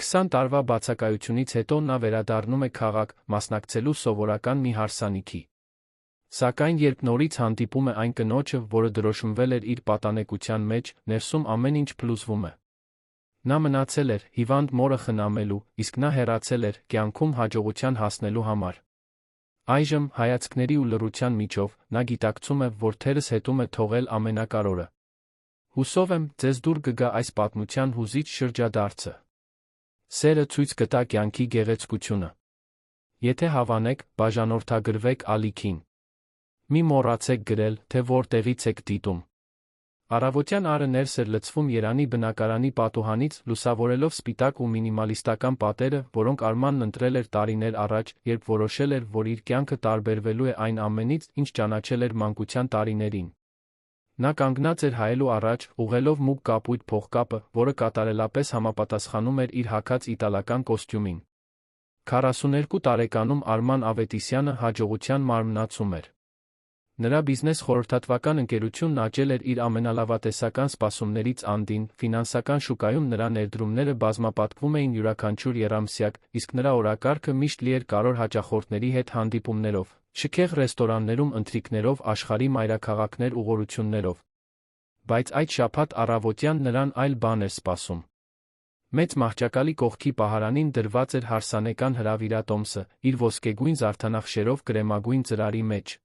20 տարվա բացակայությունից հետո նա վերադառնում է քաղաք, մասնակցելու սովորական մի հարսանիքի։ Սակայն երբ նորից հանդիպում է այն կնոջը, որը դրոշմվել էր իր պատանեկության մեջ, ներսում ամեն ինչ փլուզվում է։ Նա մնացել էր հիվանդ մորը խնամելու, իսկ նա հեռացել էր կյանքում հաջողության հասնելու համար։ Այժմ, հայացքների ու լռության միջով, նա գիտակցում է, որ թերս հետում է թողել ամենակարևորը։ Հուսով եմ, ձեզ դուր կգա այս պատմության հուզիչ շրջադարձը։ Սերը ցույց կտա կյանքի գեղեցկությունը։ Եթե հավանեք, բաժանորդագրվեք ալիքին։ Մի մոռացեք գրել, թե որտեղից եք դիտում։ Առավոտյան առը ներս էր լցվում Երանի բնակարանի պատուհանից, լուսավորելով սպիտակ ու մինիմալիստական պատերը, որոնք Արմանն ընտրել էր տարիներ առաջ, երբ որոշել էր, որ իր կյանքը տարբերվելու է այն ամենից, ինչ ճանաչել էր մանկության տարիներին։ Նա կանգնած էր հայելու առաջ, ուղղելով մուգ կապույտ փողկապը, որը կատարելապես համապատասխանում էր իր հագած իտալական կոստյումին։ 42 տարեկանում Արման Ավետիսյանը հաջողության մարմնացում էր։ Նրա բիզնես խորհրդատվական ընկերությունն աճել էր իր ամենալավատեսական սպասումներից անդին, ֆինանսական շուկայում նրա ներդրումները բազմապատկվում էին յուրաքանչյուր եռամսյակ, իսկ նրա օրակարգը միշտ լի էր կարևոր հաճախորդների հետ հանդիպումներով, շքեղ ռեստորաններում ընթրիքներով, աշխարհի մայրաքաղաքներ ուղղորդություններով։ Բայց այդ շաբաթ առավոտյան նրան այլ բան էր սպասում։ Մեծ մահճակալի կողքի պահարանին դրված էր հարսանեկան հրավիրատոմսը, իր ոսկեգույն զարդանախշերով կրեմագույն ծրարի մեջ։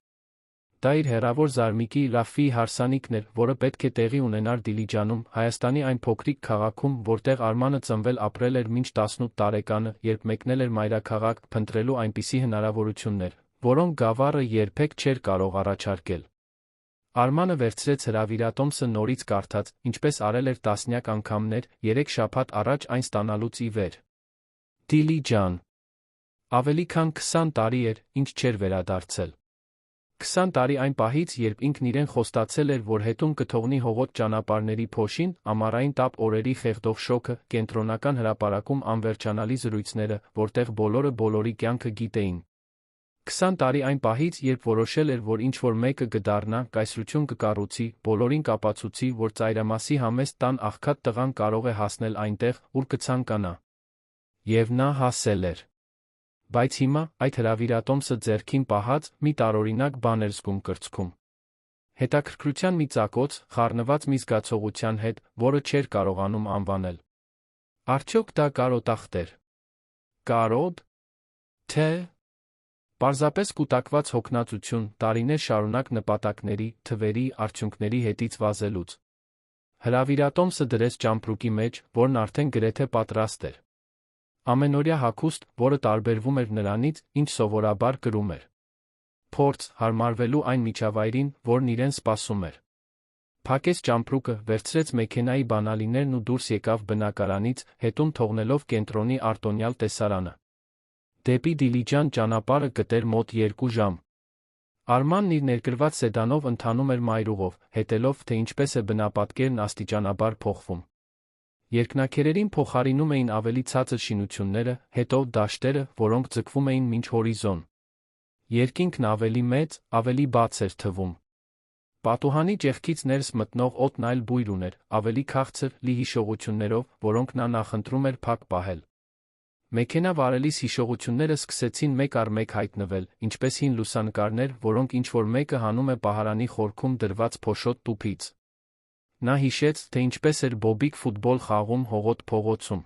Դա իր հեռավոր զարմիկի Ռաֆիի հարսանիքն էր, որը պետք է տեղի ունենար Դիլիջանում, Հայաստանի այն փոքրիկ քաղաքում, որտեղ Արմանը ծնվել ապրել էր մինչ 18 տարեկանը, երբ մեկնել էր մայրաքաղաք, փնտրելու այնպիսի հնարավորություններ, որոնք գավառը երբեք չէր կարող առաջարկել։ Արմանը վերցրեց հրավիրատոմսը նորից կարդաց, ինչպես արել էր տասնյակ անգամներ, 3 շաբաթ առաջ այն ստանալուց ի վեր։ Դիլիջան։ Ավելի քան 20 տարի էր, ինչ չէր վերադարձել։ 20 տարի այն պահից, երբ ինքն իրեն խոստացել էր, որ հետում կթողնի հողոտ ճանապարհների փոշին, ամառային տաપ օրերի խեղդող շոկը, կենտրոնական հրապարակում անվերջանալի զրույցները, որտեղ բոլորը բոլորի կյանքը գիտեին։ 20 տարի այն պահից, երբ որոշել էր, որ ինչ-որ մեկը կդառնա, կայսրություն կկառուցի, բոլորին կապացուցի, որ ծայրամասի համեստ տան աղքատ տղան կարող է հասնել այնտեղ, ուր կցանկանա։ Եվ նա հասել էր։ Բայց հիմա, այդ հրավիրատոմսը ձեռքին պահած, մի տարօրինակ բան էր զգում կրծքում։ Հետաքրքրության մի ծակոց, խառնված մի զգացողության հետ, որը չէր կարողանում անվանել։ Արդյոք դա կարոտախտ էր։ Կարոտ։ Թե։ Պարզապես կուտակված հոգնածություն, տարիներ շարունակ նպատակների, թվերի, արդյունքների հետից վազելուց։ Հրավիրատոմսը դրեց ճամպրուկի մեջ, որն արդեն գրեթե պատրաստ էր։ Ամենօրյա հագուստ, որը տարբերվում էր նրանից, ինչ սովորաբար կրում էր։ Փորձ, հարմարվելու այն միջավայրին, որն իրեն սպասում էր։ Փակեց ճամպրուկը, վերցրեց մեքենայի բանալիներն ու դուրս եկավ բնակարանից, հետում թողնելով կենտրոնի արտոնյալ տեսարանը։ Դեպի Դիլիջան ճանապարհը կտեր մոտ 2 ժամ։ Արմանն իր ներկրված սեդանով ընթանում էր մայրուղով, հետելով, թե ինչպես է բնապատկերն աստիճանաբար փոխվում։ Երկնաքերերին փոխարինում էին ավելի ցածր շինությունները, հետո դաշտերը, որոնք ձգվում էին մինչ հորիզոն։ Երկինքն ավելի մեծ, ավելի բաց էր թվում։ Պատուհանի ճեղքից ներս մտնող օդն այլ բույր ուներ, ավելի քաղցր, լի հիշողություններով, որոնք նա նախընտրում էր փակ պահել։ Մեքենա վարելիս հիշողությունները սկսեցին մեկ առ մեկ հայտնվել, ինչպես հին լուսանկարներ, որոնք ինչ-որ մեկը հանում է պահարանի խորքում դրված փոշոտ տուփից։ Նա հիշեց, թե ինչպես էր Բոբիկ ֆուտբոլ խաղում հողոտ փողոցում։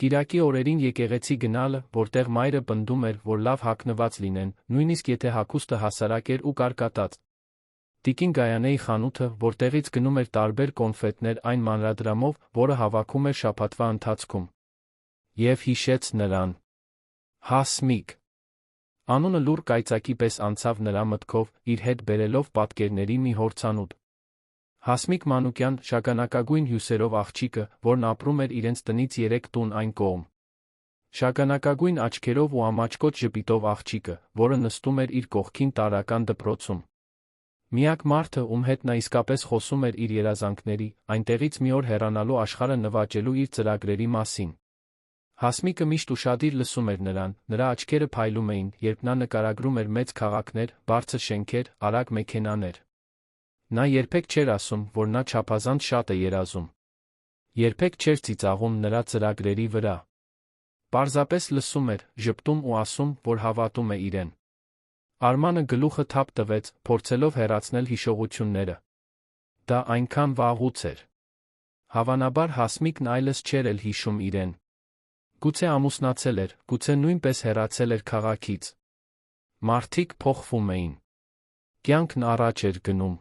Կիրակի օրերին եկեղեցի գնալը, որտեղ մայրը պնդում էր, որ լավ հագնված լինեն, նույնիսկ եթե հագուստը հասարակ էր ու կարկատած։ Տիկին Գայանեի խանութը, որտեղից գնում էր տարբեր կոնֆետներ այն մանրադրամով, որը հավաքում էր շաբաթվա ընթացքում։ Եվ հիշեց նրան։ Հասմիկ։ Անունը լուռ կայծակի պես անցավ նրա մտքով, իր հետ բերելով պատկերների մի հորցանուտ։ Հասմիկ Մանուկյան, շագանակագույն հյուսերով աղջիկը, որն ապրում էր իրենց տնից 3 տուն այն կողմ։ Շագանակագույն աչքերով ու ամաչկոտ ժպիտով աղջիկը, որը նստում էր իր կողքին տարրական դպրոցում։ Միակ մարդը, ում հետ նա իսկապես խոսում էր իր երազանքների, այնտեղից մի օր հեռանալու աշխարհը նվաճելու իր ծրագրերի մասին։ Հասմիկը միշտ ուշադիր լսում էր նրան, նրա աչքերը փայլում էին, երբ նա նկարագրում էր մեծ քաղաքներ, բարձր շենքեր, արագ մեքենաներ։ Նա երբեք չէր ասում, որ նա չափազանց շատ է երազում։ Երբեք չէր ծիծաղում նրա ծրագրերի վրա։ Պարզապես լսում էր, ժպտում ու ասում, որ հավատում է իրեն։ Արմանը գլուխը թափ տվեց, փորձելով հեռացնել հիշողությունները։ Դա այնքան վաղուց էր։ Հավանաբար Հասմիկն այլս չէր էլ հիշում իրեն։ Գուցե ամուսնացել էր, գուցե նույնպես հեռացել էր քաղաքից։ Մարդիկ փոխվում էին։ Կյանքն առաջ էր գնում։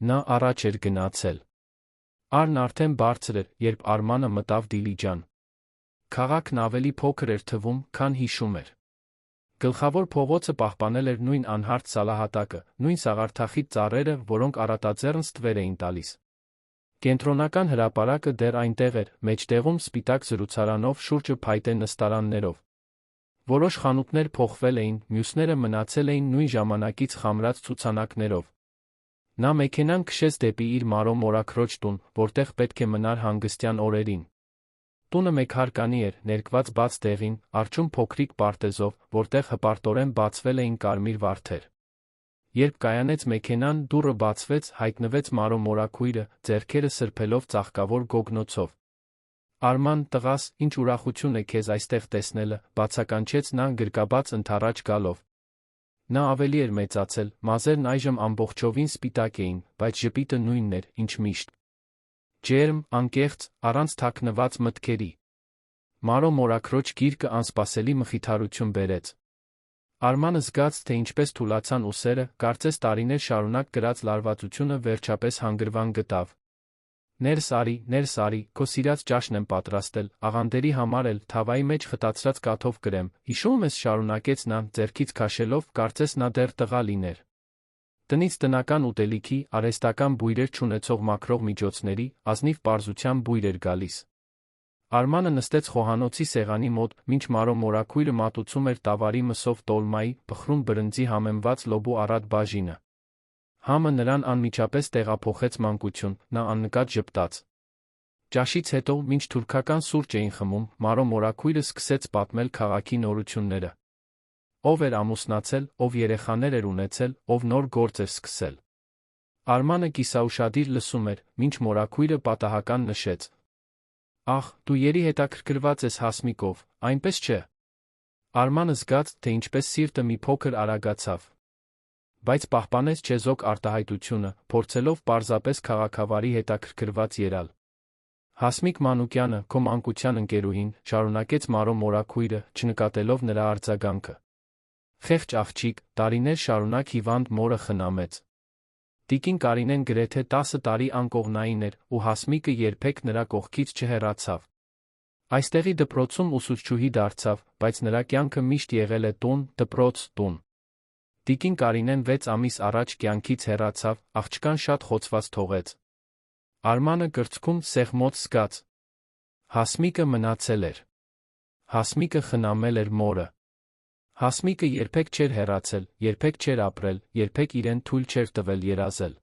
Նա առաջ էր գնացել։ Առն արդեն բարձր էր, երբ Արմանը մտավ Դիլիջան։ Քաղաքն ավելի փոքր էր թվում, քան հիշում էր։ Գլխավոր փողոցը պահպանել էր նույն անհարթ սալահատակը, նույն սաղարթախիտ ծառերը, որոնք առատաձեռն ստվեր էին տալիս։ Կենտրոնական հրապարակը դեռ այնտեղ էր, մեջտեղում սպիտակ զրուցարանով, շուրջը փայտե նստարաններով։ Որոշ խանութներ փոխվել էին, մյուսները մնացել էին նույն ժամանակից խամրած ցուցանակներով։ Նա մեքենան քշեց դեպի իր մարո մորաքրոջ տուն, որտեղ պետք է մնար հանգստյան օրերին։ Տունը մեկհարկանի էր, ներկված բաց դեղին, առջում փոքրիկ պարտեզով, որտեղ հպարտորեն բացվել էին կարմիր վարդեր։ Երբ կայանեց մեքենան, դուռը բացվեց, հայտնվեց մարո մորաքույրը, ձեռքերը սրբելով ծաղկավոր գոգնոցով։ Արման, տղաս, ինչ ուրախություն է քեզ այստեղ տեսնելը, բացականչեց նա գրկաբաց ընդառաջ գալով։ Նա ավելի էր մեծացել, մազերն այժմ ամբողջովին սպիտակ էին, բայց ժպիտը նույնն էր, ինչ միշտ։ Ջերմ, անկեղծ, առանց թաքնված մտքերի։ Մարո մորաքրոջ գիրկը անսպասելի մխիթարություն բերեց։ Արմանը զգաց, թե ինչպես թուլացան ուսերը, կարծես տարիներ շարունակ կրած լարվածությունը վերջապես հանգրվան գտավ։ Ներս արի, քո սիրած ճաշն եմ պատրաստել, աղանդերի համար էլ թավայի մեջ խտացրած կաթով կրեմ, հիշում ես, շարունակեց նա, ձեռքից քաշելով, կարծես նա դեռ տղա լիներ։ Տնից տնական ուտելիքի, արհեստական բույրեր չունեցող մաքրող միջոցների, ազնիվ պարզության բույր էր գալիս։ Արմանը նստեց խոհանոցի սեղանի մոտ, մինչ մարո մորաքույրը մատուցում էր տավարի մսով տոլմայի, բխրուն բրնձի համեմված լոբու առատ բաժինը։ Համը նրան անմիջապես տեղափոխեց մանկություն, նա աննկատ ժպտաց։ Ճաշից հետո, մինչ թուրքական սուրճ էին խմում, մարո մորաքույրը սկսեց պատմել քաղաքի նորությունները։ Ով էր ամուսնացել, ով երեխաներ էր ունեցել, ով նոր գործ էր սկսել։ Արմանը կիսաուշադիր լսում էր, մինչ մորաքույրը պատահական նշեց. Ախ, դու երի հետաքրքրված ես Հասմիկով, այնպես չէ։ Արմանը զգաց, թե ինչպես սիրտը մի փոքր արագացավ։ Բայց պահպանեց չեզոք արտահայտությունը, փորձելով պարզապես քաղաքավարի հետաքրքրված ելալ։ Հասմիկ Մանուկյանը, քո մանկության ընկերուհին, շարունակեց մարո մորաքույրը, չնկատելով նրա արձագանքը։ Խեղճ աղջիկ, տարիներ շարունակ հիվանդ մորը խնամեց։ Տիկին Կարինեն գրեթե 10 տարի անկողնային էր, ու Հասմիկը երբեք նրա կողքից չհեռացավ։ Այստեղի դպրոցում ուսուցչուհի դարձավ, բայց նրա կյանքը միշտ եղել է տուն, դպրոց, տուն։ Տիկին Կարինեն 6 ամիս առաջ կյանքից հեռացավ, աղջկան շատ խոցված թողեց։ Արմանը կրծքում սեղմոց զգաց։ Հասմիկը մնացել էր։ Հասմիկը խնամել էր մորը։ Հասմիկը երբեք չէր հեռացել, երբեք չէր ապրել, երբեք իրեն թույլ չէր տվել երազել։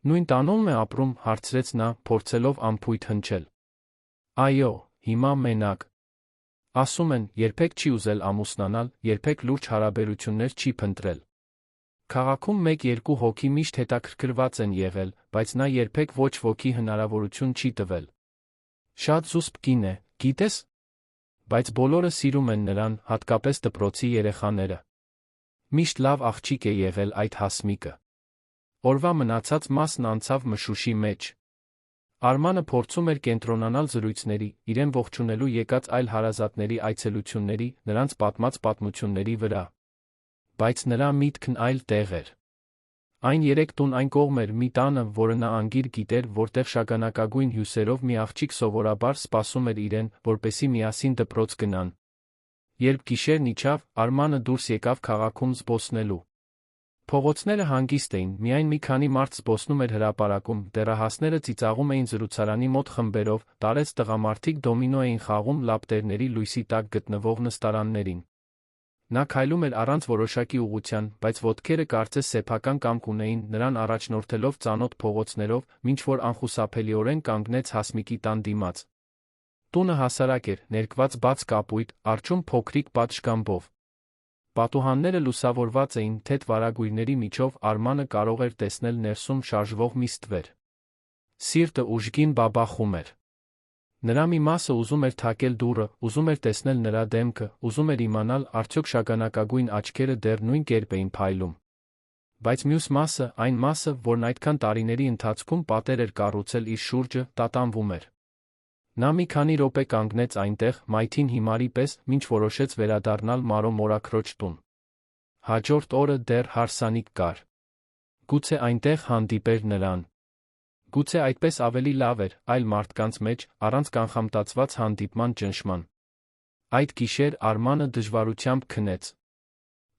Նույն տանում է ապրում, հարցրեց նա, փորձելով անփույթ հնչել։ Այո, հիմա մենակ։ Ասում են, երբեք չի ուզել ամուսնանալ, երբեք լուրջ հարաբերություններ չի փնտրել։ Քաղաքում 1-2 հոգի միշտ հետաքրքրված են եղել, բայց նա երբեք ոչ ոքի հնարավորություն չի տվել։ Շատ զուսպ կին է, գիտես։ Բայց բոլորը սիրում են նրան, հատկապես դպրոցի երեխաները։ Միշտ լավ աղջիկ է եղել այդ Հասմիկը։ Օրվա մնացած մասն անցավ մշուշի մեջ։ Արմանը փորձում էր կենտրոնանալ զրույցների, իրեն ողջունելու եկած այլ հարազատների այցելությունների, նրանց պատմած պատմությունների վրա։ Բայց նրա միտքն այլ տեղ էր։ Այն 3 տուն այն կողմ էր մի տանը, որը նա անգիր գիտեր, որտեղ շագանակագույն հյուսերով մի աղջիկ սովորաբար սպասում էր իրեն, որպեսզի միասին դպրոց գնան։ Երբ գիշերն իջավ, Արմանը դուրս եկավ քաղաքում զբոսնելու։ Փողոցները հանգիստ էին, միայն մի քանի մարդ զբոսնում էր հրապարակում, դեռահասները ծիծաղում էին զրուցարանի մոտ խմբերով, տարեց տղամարդիկ դոմինո էին խաղում լապտերների լույսի տակ գտնվող նստարաններին։ Նա քայլում էր առանց որոշակի ուղղության, բայց ոտքերը կարծես սեփական կամք ունեին, նրան առաջնորդելով ծանոթ փողոցներով, մինչ որ անխուսափելիորեն կանգնեց Հասմիկի տան դիմաց։ Տունը հասարակ էր, ներկված բաց կապույտ, առջում փոքրիկ պատշգամբով։ Պատուհանները լուսավորված էին, թեթև վարագույրների միջով Արմանը կարող էր տեսնել ներսում շարժվող մի ստվեր։ Սիրտը ուժգին բաբախում էր։ Նրա մի մասը ուզում էր թակել դուռը, ուզում էր տեսնել նրա դեմքը, ուզում էր իմանալ արդյոք շագանակագույն աչքերը դեռ նույն կերպ էին փայլում։ Բայց մյուս մասը, այն մասը, որն այդքան տարիների ընթացքում պատեր էր կառուցել իր շուրջը, տատանվում էր։ Նա մի քանի րոպե կանգնեց այնտեղ, մայթին հիմարի պես, մինչ որոշեց վերադառնալ Մարո մորաքրոջ տուն։ Հաջորդ օրը դեռ հարսանիք կար։ Գուցե այնտեղ հանդիպեր նրան։ Գուցե այդպես ավելի լավ էր, այլ մարդկանց մեջ, առանց կանխամտածված հանդիպման ճնշման։ Այդ գիշեր Արմանը դժվարությամբ քնեց։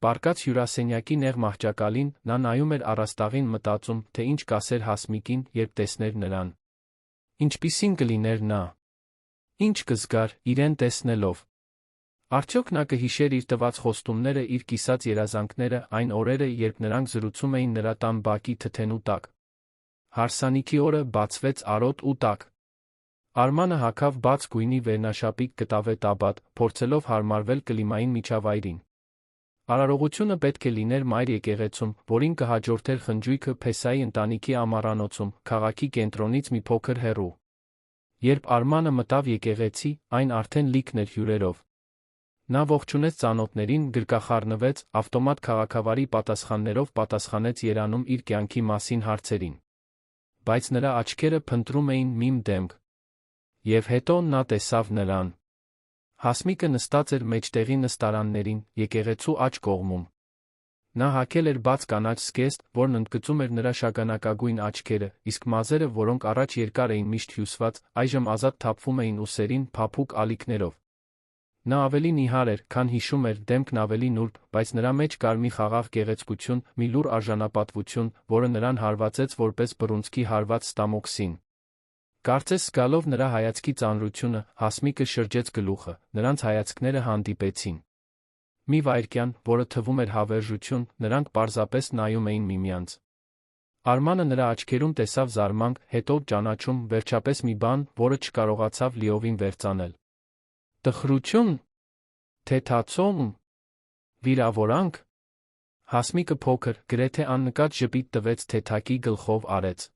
Պառկած հյուրասենյակի նեղ մահճակալին, նա նայում էր առաստաղին, մտածում, թե ինչ կասեր Հասմիկին, երբ տեսներ նրան։ Ինչպիսին կլիներ նա։ Ինչ կզգար, իրեն տեսնելով։ Արդյոք նա կհիշեր իր տված խոստումները, իր կիսած երազանքները, այն օրերը, երբ նրանք զրուցում էին նրա տան բակի թթենու տակ։ Հարսանիքի օրը բացվեց արոտ ու տաք։ Արմանը հագավ բաց գույնի վերնաշապիկ կտավե տաբատ, փորձելով հարմարվել կլիմային միջավայրին։ Արարողությունը պետք է լիներ մայր եկեղեցում, որին կհաջորդեր խնջույքը Փեսայի ընտանիքի ամառանոցում, քաղաքի կենտրոնից մի փոքր հեռու։ Երբ Արմանը մտավ եկեղեցի, այն արդեն լիքն էր հյուրերով։ Նա ողջունեց ծանոթներին, գրկախառնվեց, ավտոմատ քաղաքավարի պատասխաններով պատասխանեց երանում իր կյանքի մասին հարցերին։ Բայց նրա աչքերը փնտրում էին միմ դեմք։ Եվ հետո նա տեսավ նրան։ Հասմիկը նստած էր մեջտեղի նստարաններին, եկեղեցու աջ կողմում։ Նա հագել էր բաց կանաչ զգեստ, որն ընդգծում էր նրա շագանակագույն աչքերը, իսկ մազերը, որոնք առաջ երկար էին միշտ հյուսված, այժմ ազատ թափվում էին ուսերին, փափուկ ալիքներով։ Նա ավելի նիհար էր, քան հիշում էր, դեմքն ավելի նուրբ, բայց նրա մեջ կար մի խաղաղ գեղեցկություն, մի լուռ արժանապատվություն, որը նրան հարվածեց որպես բռունցքի հարված ստամոքսին։ Կարծես զգալով նրա հայացքի ծանրությունը, Հասմիկը շրջեց գլուխը, նրանց հայացքները հանդիպեցին։ Մի վայրկյան, որը թվում էր հավերժություն, նրանք պարզապես նայում էին միմյանց։ Արմանը նրա աչքերում տեսավ զարմանք, հետո ճանաչում, վերջապես մի բան, որը չկարողացավ լիովին վերծանել։ Տխրություն։ Թեթացում։ Վիրավորանք։ Հասմիկը փոքր, գրեթե աննկատ ժպիտ տվեց թեթակի գլխով արեց։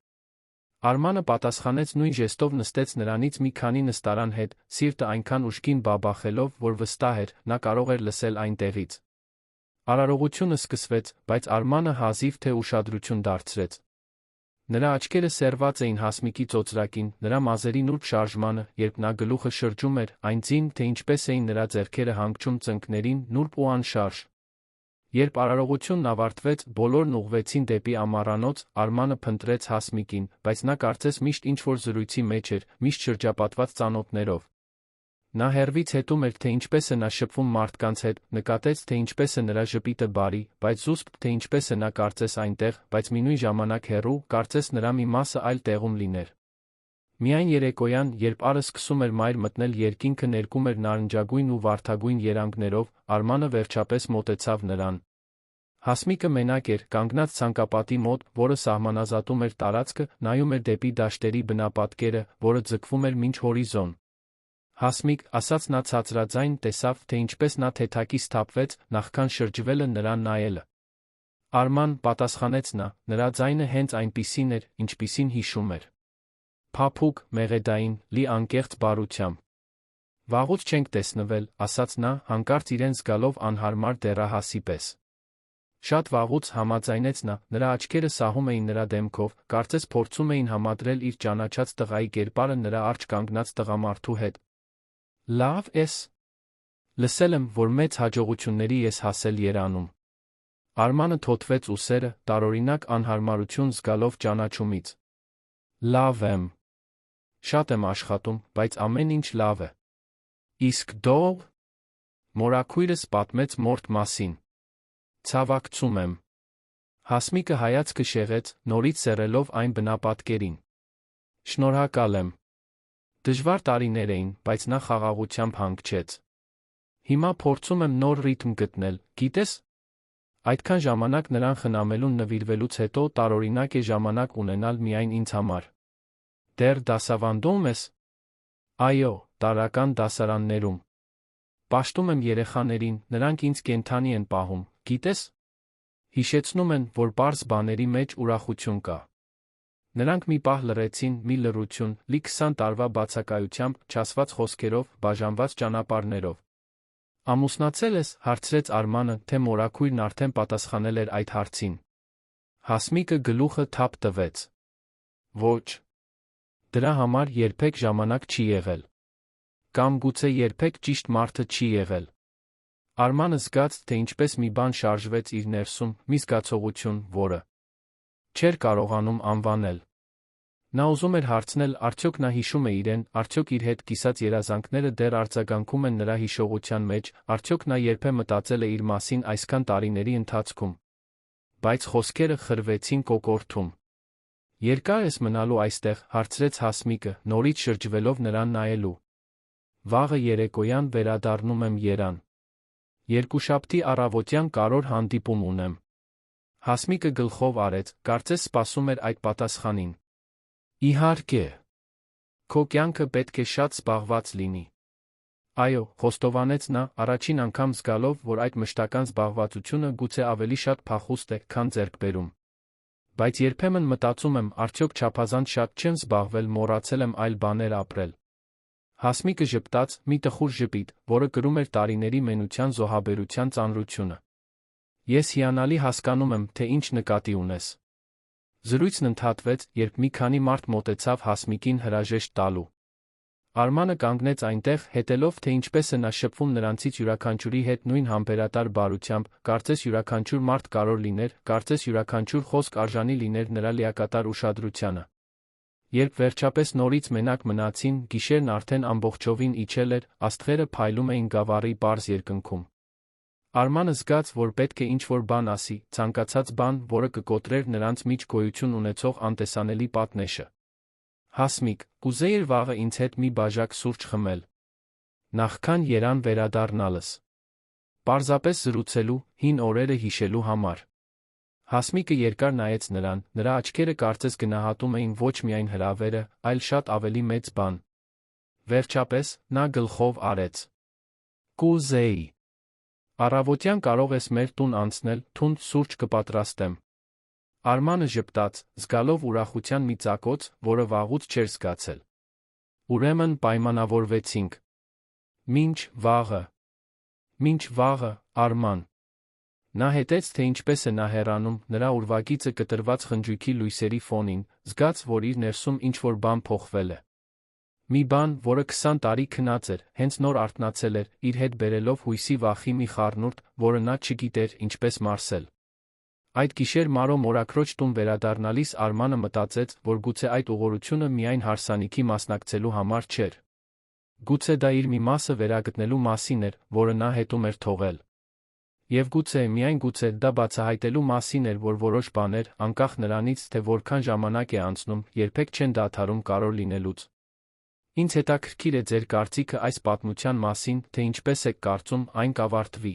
Արմանը պատասխանեց նույն ժեստով, նստեց նրանից մի քանի նստարան հետ, սիրտը այնքան ուժգին բաբախելով, որ վստահ էր, նա կարող էր լսել այնտեղից։ Արարողությունը սկսվեց, բայց Արմանը հազիվ թե ուշադրություն դարձրեց։ Նրա աչքերը սերված էին Հասմիկի ծոծրակին, նրա մազերի նուրբ շարժմանը, երբ նա գլուխը շրջում էր, այն ձին, թե ինչպես էին նրա ձեռքերը հանգչում ծնկներին, նուրբ ու անշարժ։ Երբ արարողությունն ավարտվեց, բոլորն ուղղվեցին դեպի ամառանոց, Արմանը փնտրեց Հասմիկին, բայց նա կարծես միշտ ինչ-որ զրույցի մեջ էր, միշտ շրջապատված ծանոթներով։ Նա հեռվից հետում էր, թե ինչպես է նա շփվում մարդկանց հետ, նկատեց, թե ինչպես է նրա ժպիտը բարի, բայց զուսպ, թե ինչպես է նա կարծես այնտեղ, բայց մինույն ժամանակ հեռու, կարծես նրա մի մասը այլ տեղում լիներ։ Միայն երեկոյան, երբ առը սկսում էր մայր մտնել, երկինքը ներկում էր նարնջագույն ու վարդագույն երանգներով, Արմանը վերջապես մոտեցավ նրան։ Հասմիկը մենակ էր, կանգնած ցանկապատի մոտ, որը սահմանազատում էր տարածքը, նայում էր դեպի դաշտերի բնապատկերը, որը ձգվում էր մինչ հորիզոն։ Հասմիկ, ասաց նա ցածրաձայն, տեսավ, թե ինչպես նա թեթակից սթափվեց, նախքան շրջվելը նրան նայելը։ Արման, պատասխանեց նա, նրա ձայնը հենց այնպիսին էր, ինչպիսին հիշում էր։ Փափուկ, մեղեդային, լի անկեղծ բարությամբ։ Վաղուց չենք տեսնվել, ասաց նա, հանկարծ իրեն զգալով անհարմար դեռահասի պես։ Շատ վաղուց, համաձայնեց նա, նրա աչքերը սահում էին նրա դեմքով, կարծես փորձում էին համադրել իր ճանաչած տղայի կերպարը նրա առջ կանգնած տղամարդու հետ։ Լավ ես։ Լսել եմ, որ մեծ հաջողությունների ես հասել Երանում։ Արմանը թոթվեց ուսերը, տարօրինակ անհարմարություն զգալով ճանաչումից։ Լավ եմ։ Շատ եմ աշխատում, բայց ամեն ինչ լավ է։ Իսկ դու։ Մորաքույրս պատմեց մորթ մասին։ Ցավակցում եմ։ Հասմիկը հայացքը շեղեց, նորից սեռելով այն բնապատկերին։ Շնորհակալ եմ։ Դժվար տարիներ էին, բայց նա խաղաղությամբ հանգչեց։ Հիմա փորձում եմ նոր ռիթմ գտնել, գիտես։ Այդքան ժամանակ նրան խնամելուն նվիրվելուց հետո տարօրինակ է ժամանակ ունենալ միայն ինձ համար։ Դեռ դասավանդում ես։ Այո, տարրական դասարաններում։ Պաշտում եմ երեխաներին, նրանք ինձ կենդանի են պահում, գիտես։ Հիշեցնում են, որ պարզ բաների մեջ ուրախություն կա։ Նրանք մի պահ լռեցին, մի լռություն, լի 20 տարվա բացակայությամբ, չասված խոսքերով, բաժանված ճանապարհներով։ Ամուսնացել ես, հարցրեց Արմանը, թե մորաքույրն արդեն պատասխանել էր այդ հարցին։ Հասմիկը գլուխը թափ տվեց։ Ոչ։ Դրա համար երբեք ժամանակ չի եղել։ Կամ գուցե երբեք ճիշտ մարդը չի եղել։ Արմանը զգաց, թե ինչպես մի բան շարժվեց իր ներսում, մի զգացողություն, որը չէր կարողանում անվանել։ Նա ուզում էր հարցնել, արդյոք նա հիշում է իրեն, արդյոք իր հետ կիսած երազանքները դեռ արձագանքում են նրա հիշողության մեջ, արդյոք նա երբե մտածել է իր մասին այսքան տարիների ընթացքում։ Բայց խոսքերը խրվեցին կոկորդում։ Երկա՞ր ես մնալու այստեղ, հարցրեց Հասմիկը, նորից շրջվելով նրան նայելու։ Վաղը երեկոյան վերադառնում եմ Երան։ Երկուշաբթի առավոտյան կարոր հանդիպում ունեմ։ Հասմիկը գլխով արեց, կարծես սպասում էր այդ պատասխանին։ Իհարկե։ Քո կյանքը պետք է շատ զբաղված լինի։ Այո, խոստովանեց նա, առաջին անգամ զգալով, որ այդ մշտական զբաղվածությունը գուցե ավելի շատ փախուստ է, քան ձեռքբերում։ Բայց երբեմն մտածում եմ, արդյոք չափազանց շատ չեմ զբաղվել, մոռացել եմ այլ բաներ ապրել։ Հասմիկը ժպտաց, մի տխուր ժպիտ, որը կրում էր տարիների մենության զոհաբերության ծանրությունը։ Ես հիանալի հասկանում եմ, թե ինչ նկատի ունես։ Զրույցն ընդհատվեց, երբ մի քանի մարդ մոտեցավ Հասմիկին հրաժեշտ տալու։ Արմանը կանգնեց այնտեղ, հետելով, թե ինչպես է նա շփվում նրանցից յուրաքանչյուրի հետ նույն համբերատար բարությամբ, կարծես յուրաքանչյուր մարդ կարող լիներ, կարծես յուրաքանչյուր խոսք արժանի լիներ նրա լիակատար ուշադրությանը։ Երբ վերջապես նորից մենակ մնացին, գիշերն արդեն ամբողջովին իջել էր, աստղերը փայլում էին գավառի պարզ երկնքում։ Արմանը զգաց, որ պետք է ինչ-որ բան ասի, ցանկացած բան, որը կկոտրեր նրանց միջ գոյություն ունեցող անտեսանելի պատնեշը։ Հասմիկ, կուզեիր վաղը ինձ հետ մի բաժակ սուրճ խմել։ Նախքան Երան վերադառնալս։ Պարզապես զրուցելու, հին օրերը հիշելու համար։ Հասմիկը երկար նայեց նրան, նրա աչքերը կարծես գնահատում էին ոչ միայն հրավերը, այլ շատ ավելի մեծ բան։ Վերջապես, նա գլխով արեց։ Կուզեի։ Առավոտյան կարող ես մեր տուն անցնել, թունդ սուրճ կպատրաստեմ։ Արմանը ժպտաց, զգալով ուրախության մի ծակոց, որը վաղուց չէր զգացել։ Ուրեմն պայմանավորվեցինք։ Մինչ վաղը։ Մինչ վաղը, Արման։ Նա հետեց, թե ինչպես է նա հեռանում, նրա ուրվագիծը կտրված խնջույքի լույսերի ֆոնին, զգաց, որ իր ներսում ինչ-որ բան փոխվել է։ Մի բան, որը 20 տարի քնած էր, հենց նոր արթնացել էր, իր հետ բերելով հույսի վախի մի խառնուրդ, որը նա չգիտեր ինչպես մարսել։ Այդ գիշեր Մարո մորաքրոջ տուն վերադառնալիս Արմանը մտածեց, որ գուցե այդ ուղղորությունը միայն հարսանիքի մասնակցելու համար չէր։ Գուցե դա իր մի մասը վերագտնելու մասին էր, որը նա հետում էր թողել։ Եվ գուցե, միայն գուցե, դա բացահայտելու մասին էր, որ որոշ բաներ, անկախ նրանից, թե որքան ժամանակ է անցնում, երբեք չեն դադարում կարող լինելուց։ Ինձ հետաքրքիր է ձեր կարծիքը այս պատմության մասին, թե ինչպես եք կարծում այն կավարտվի։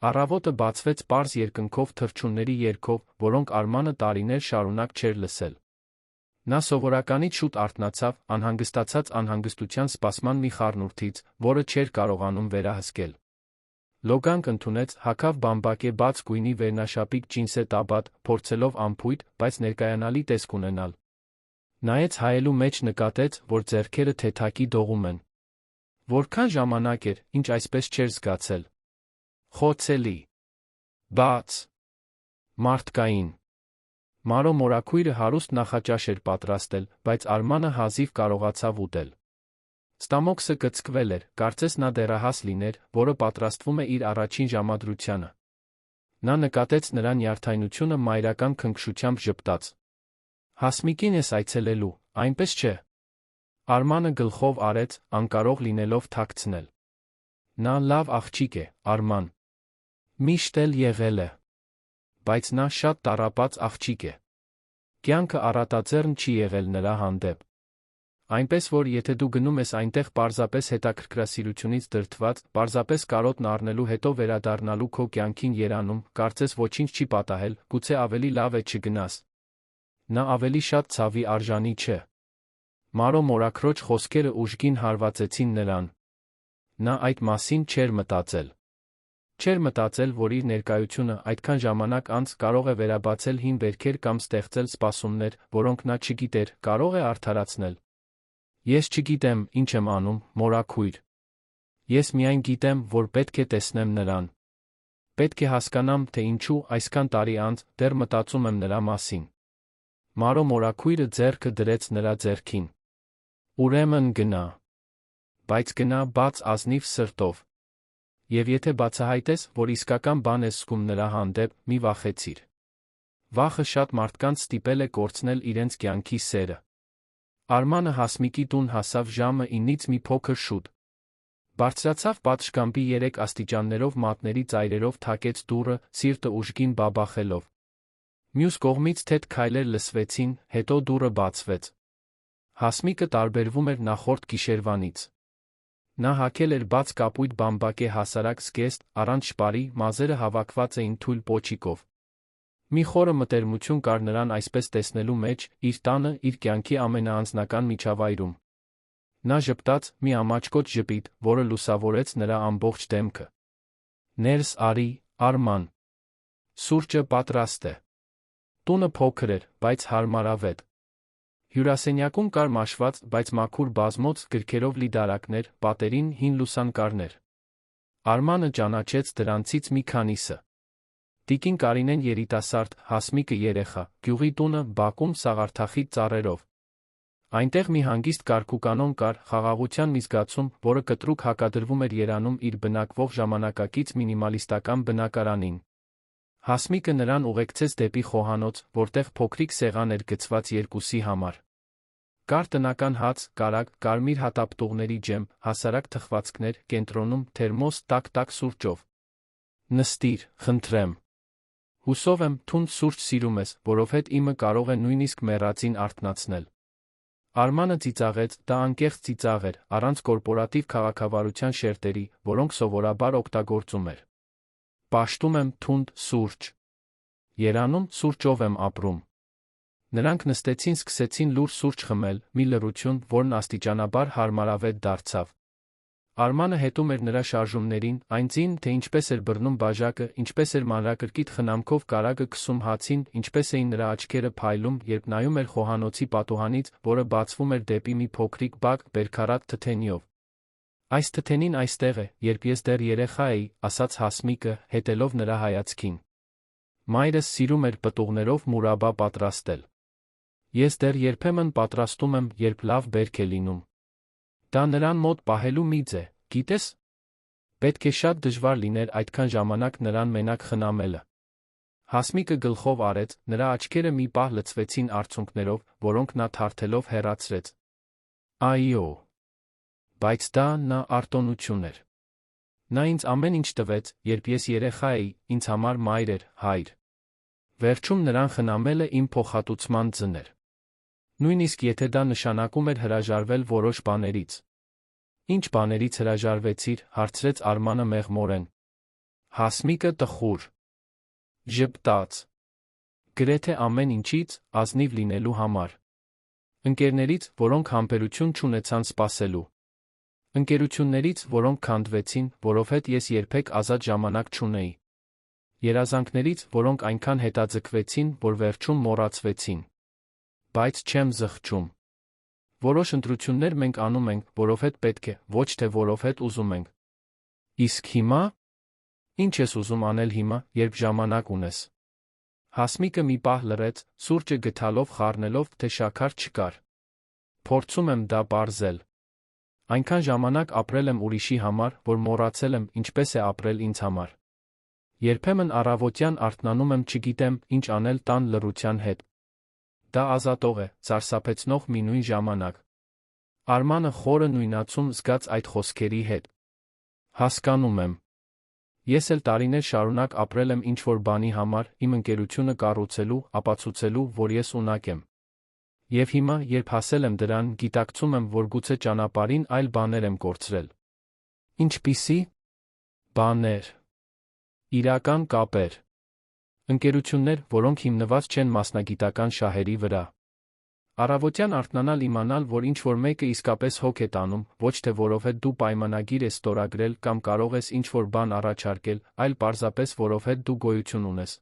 Առավոտը բացվեց պարզ երկնքով թռչունների երգով, որոնք Արմանը տարիներ շարունակ չէր լսել։ Նա սովորականից շուտ արթնացավ, անհանգստացած անհանգստության սպասման մի խառնուրդից, որը չէր կարողանում վերահսկել։ Լոգանք ընդունեց, հագավ բամբակե բաց գույնի վերնաշապիկ ջինսե տաբատ, փորձելով անփույթ, բայց ներկայանալի տեսք ունենալ։ Նայեց հայելու մեջ նկատեց, որ ձեռքերը թեթակի դողում են։ Որքան ժամանակ էր, ինչ այսպես չէր զգացել։ Խոցելի։ Բաց։ Մարդկային։ Մարո մորաքույրը հարուստ նախաճաշ էր պատրաստել, բայց Արմանը հազիվ կարողացավ ուտել։ Ստամոքսը կծկվել էր, կարծես նա դեռահաս լիներ, որը պատրաստվում է իր առաջին ժամադրությանը։ Նա նկատեց նրա նյարդայնությունը մայրական քնքշությամբ ժպտաց։ Հասմիկին ես այցելելու, այնպես չէ։ Արմանը գլխով արեց, անկարող լինելով թաքցնել։ Նա լավ աղջիկ է, Արման։ Միշտ էլ եղել է։ Բայց նա շատ տառապած աղջիկ է։ Կյանքը առատաձեռն չի եղել նրա հանդեպ։ Այնպես որ եթե դու գնում ես այնտեղ պարզապես հետաքրքրասիրությունից դրդված, պարզապես կարոտն առնելու հետո վերադառնալու քո կյանքին Երանում, կարծես ոչինչ չի պատահել, գուցե ավելի լավ է չգնաս։ Նա ավելի շատ ցավի արժանի չէ։ Մարո մորաքրոջ խոսքերը ուժգին հարվածեցին նրան։ Նա այդ մասին չէր մտածել։ Չէր մտածել, որ իր ներկայությունը այդքան ժամանակ անց կարող է վերաբացել հին վերքեր կամ ստեղծել սպասումներ, որոնք նա չգիտեր, կարող է արդարացնել։ Ես չգիտեմ, ինչ եմ անում, մորաքույր։ Ես միայն գիտեմ, որ պետք է տեսնեմ նրան։ Պետք է հասկանամ, թե ինչու այսքան տարի անց դեռ մտածում եմ նրա մասին։ Մարո մորաքույրը ձեռքը դրեց նրա ձեռքին։ Ուրեմն գնա։ Բայց գնա բաց ազնիվ սրտով։ Եվ եթե բացահայտես, որ իսկական բան ես զգում նրա հանդեպ, մի վախեցիր։ Վախը շատ մարդկանց ստիպել է կորցնել իրենց կյանքի սերը։ Արմանը Հասմիկի տուն հասավ ժամը 9-ից մի փոքր շուտ։ Բարձրացավ պատշգամբի 3 աստիճաններով մատների ծայրերով թակեց դուռը, սիրտը ուժգին բաբախելով։ Մյուս կողմից թեթ քայլեր լսվեցին, հետո դուռը բացվեց։ Հասմիկը տարբերվում էր նախորդ գիշերվանից։ Նա հագել էր բաց կապույտ բամբակե հասարակ զգեստ, առանց շպարի, մազերը հավաքված էին թույլ պոչիկով։ Մի խորը մտերմություն կար նրան այսպես տեսնելու մեջ, իր տանը, իր կյանքի ամենաանձնական միջավայրում։ Նա ժպտաց մի ամաչկոտ ժպիտ, որը լուսավորեց նրա ամբողջ դեմքը։ Ներս արի, Արման։ Սուրճը պատրաստ է։ Տունը փոքր էր, բայց հարմարավետ։ Հյուրասենյակում կար մաշված, բայց մաքուր բազմոց գրքերով լի դարակներ, պատերին հին լուսանկարներ։ Արմանը ճանաչեց դրանցից մի քանիսը։ Տիկին Կարինեն երիտասարդ, Հասմիկը երեխա, գյուղի տունը, բակում սաղարթախիտ ծառերով։ Այնտեղ մի հանգիստ կարգուկանոն կար, խաղաղության մի զգացում, որը կտրուկ հակադրվում էր երանում իր բնակվող ժամանակակից մինիմալիստական բնակարանին։ Հասմիկը նրան ուղեկցեց դեպի խոհանոց, որտեղ փոքրիկ սեղան էր գծված երկուսի համար։ Կար տնական հաց, կարագ, կարմիր հատապտուղների ջեմ, հասարակ թխվածքներ, կենտրոնում թերմոս տաք-տաք սուրճով։ Նստիր, խնդրեմ։ Հուսով եմ, թունդ սուրճ սիրում ես, որովհետև իմը կարող է նույնիսկ մեռածին արթնացնել։ Արմանը ծիծաղեց, դա անկեղծ ծիծաղ էր, առանց կորպորատիվ քաղաքավարության շերտերի, որոնք սովորաբար օգտագործում էր։ Պաշտում եմ թունդ սուրճ։ Երանում սուրճով եմ ապրում։ Նրանք նստեցին, սկսեցին լուր սուրճ խմել, մի լռություն, որն աստիճանաբար հարմարավետ դարձավ։ Արմանը հետում էր նրա շարժումներին, այն ձին, թե ինչպես էր բռնում բաժակը, ինչպես էր մանրակրկիտ խնամքով կարագը քսում հացին, ինչպես էին նրա աչքերը փայլում, երբ նայում էր խոհանոցի պատուհանից, որը բացվում էր դեպի մի փոքրիկ բակ, բերքարատ թթենիով։ Այս թթենին այստեղ է, երբ ես դեռ երեխա էի, ասաց Հասմիկը, հետելով նրա հայացքին։ Մայրս սիրում էր պտուղներով մուրաբա պատրաստել։ Ես դեռ երբեմն պատրաստում եմ, երբ լավ բերք է լինում։ Դա նրան մոտ պահելու միծ է, գիտես։ Պետք է շատ դժվար լիներ այդքան ժամանակ նրան մենակ խնամելը։ Հասմիկը գլխով արեց, նրա աչքերը մի պահ լցվեցին արցունքներով, որոնք նա թարթելով հեռացրեց։ Այո։ Բայց դա նա արտոնություն էր։ Նա ինձ ամեն ինչ տվեց, երբ ես երեխա էի, ինձ համար մայր էր, հայր։ Վերջում նրան խնամելը իմ փոխհատուցման ձն էր։ Նույնիսկ եթե դա նշանակում էր հրաժարվել որոշ բաներից։ Ինչ բաներից հրաժարվեցիր, հարցրեց Արմանը մեղմորեն։ Հասմիկը տխուր ժպտաց։ Գրեթե ամեն ինչից, ազնիվ լինելու համար։ Ընկերներից, որոնք համբերություն չունեցան սպասելու։ Ընկերություններից, որոնք քանդվեցին, որովհետև ես երբեք ազատ ժամանակ չունեի։ Երազանքներից, որոնք այնքան հետաձգվեցին, որ վերջում մոռացվեցին։ Բայց չեմ զղջում։ Որոշ ընտրություններ մենք անում ենք, որովհետև պետք է, ոչ թե որովհետև ուզում ենք։ Իսկ հիմա։ Ինչ ես ուզում անել հիմա, երբ ժամանակ ունես։ Հասմիկը մի պահ լռեց, սուրճը գթալով խառնելով, թե շաքար չկար։ Փորձում եմ դա պարզել։ Այնքան ժամանակ ապրել եմ ուրիշի համար, որ մոռացել եմ, ինչպես է ապրել ինձ համար։ Երբեմն առավոտյան արթնանում եմ, չգիտեմ, ինչ անել տան լռության հետ։ Դա ազատող է, սարսափեցնող մի նույն ժամանակ։ Արմանը խորը նույնացում զգաց այդ խոսքերի հետ։ Հասկանում եմ։ Ես էլ տարիներ շարունակ ապրել եմ ինչ-որ բանի համար, իմ ընկերությունը կառուցելու, ապացուցելու, որ ես ունակ եմ։ Եվ հիմա, երբ հասել եմ դրան, գիտակցում եմ, որ գուցե ճանապարհին այլ բաներ եմ կորցրել։ Ինչպիսի՞։ Բաներ։ Իրական կապեր։ Ընկերություններ, որոնք հիմնված չեն մասնագիտական շահերի վրա։ Առավոտյան արթնանալ իմանալ, որ ինչ-որ մեկը իսկապես հոգ է տանում, ոչ թե որովհետև դու պայմանագիր ես ստորագրել կամ կարող ես ինչ-որ բան առաջարկել, այլ պարզապես որովհետև դու գոյություն ունես։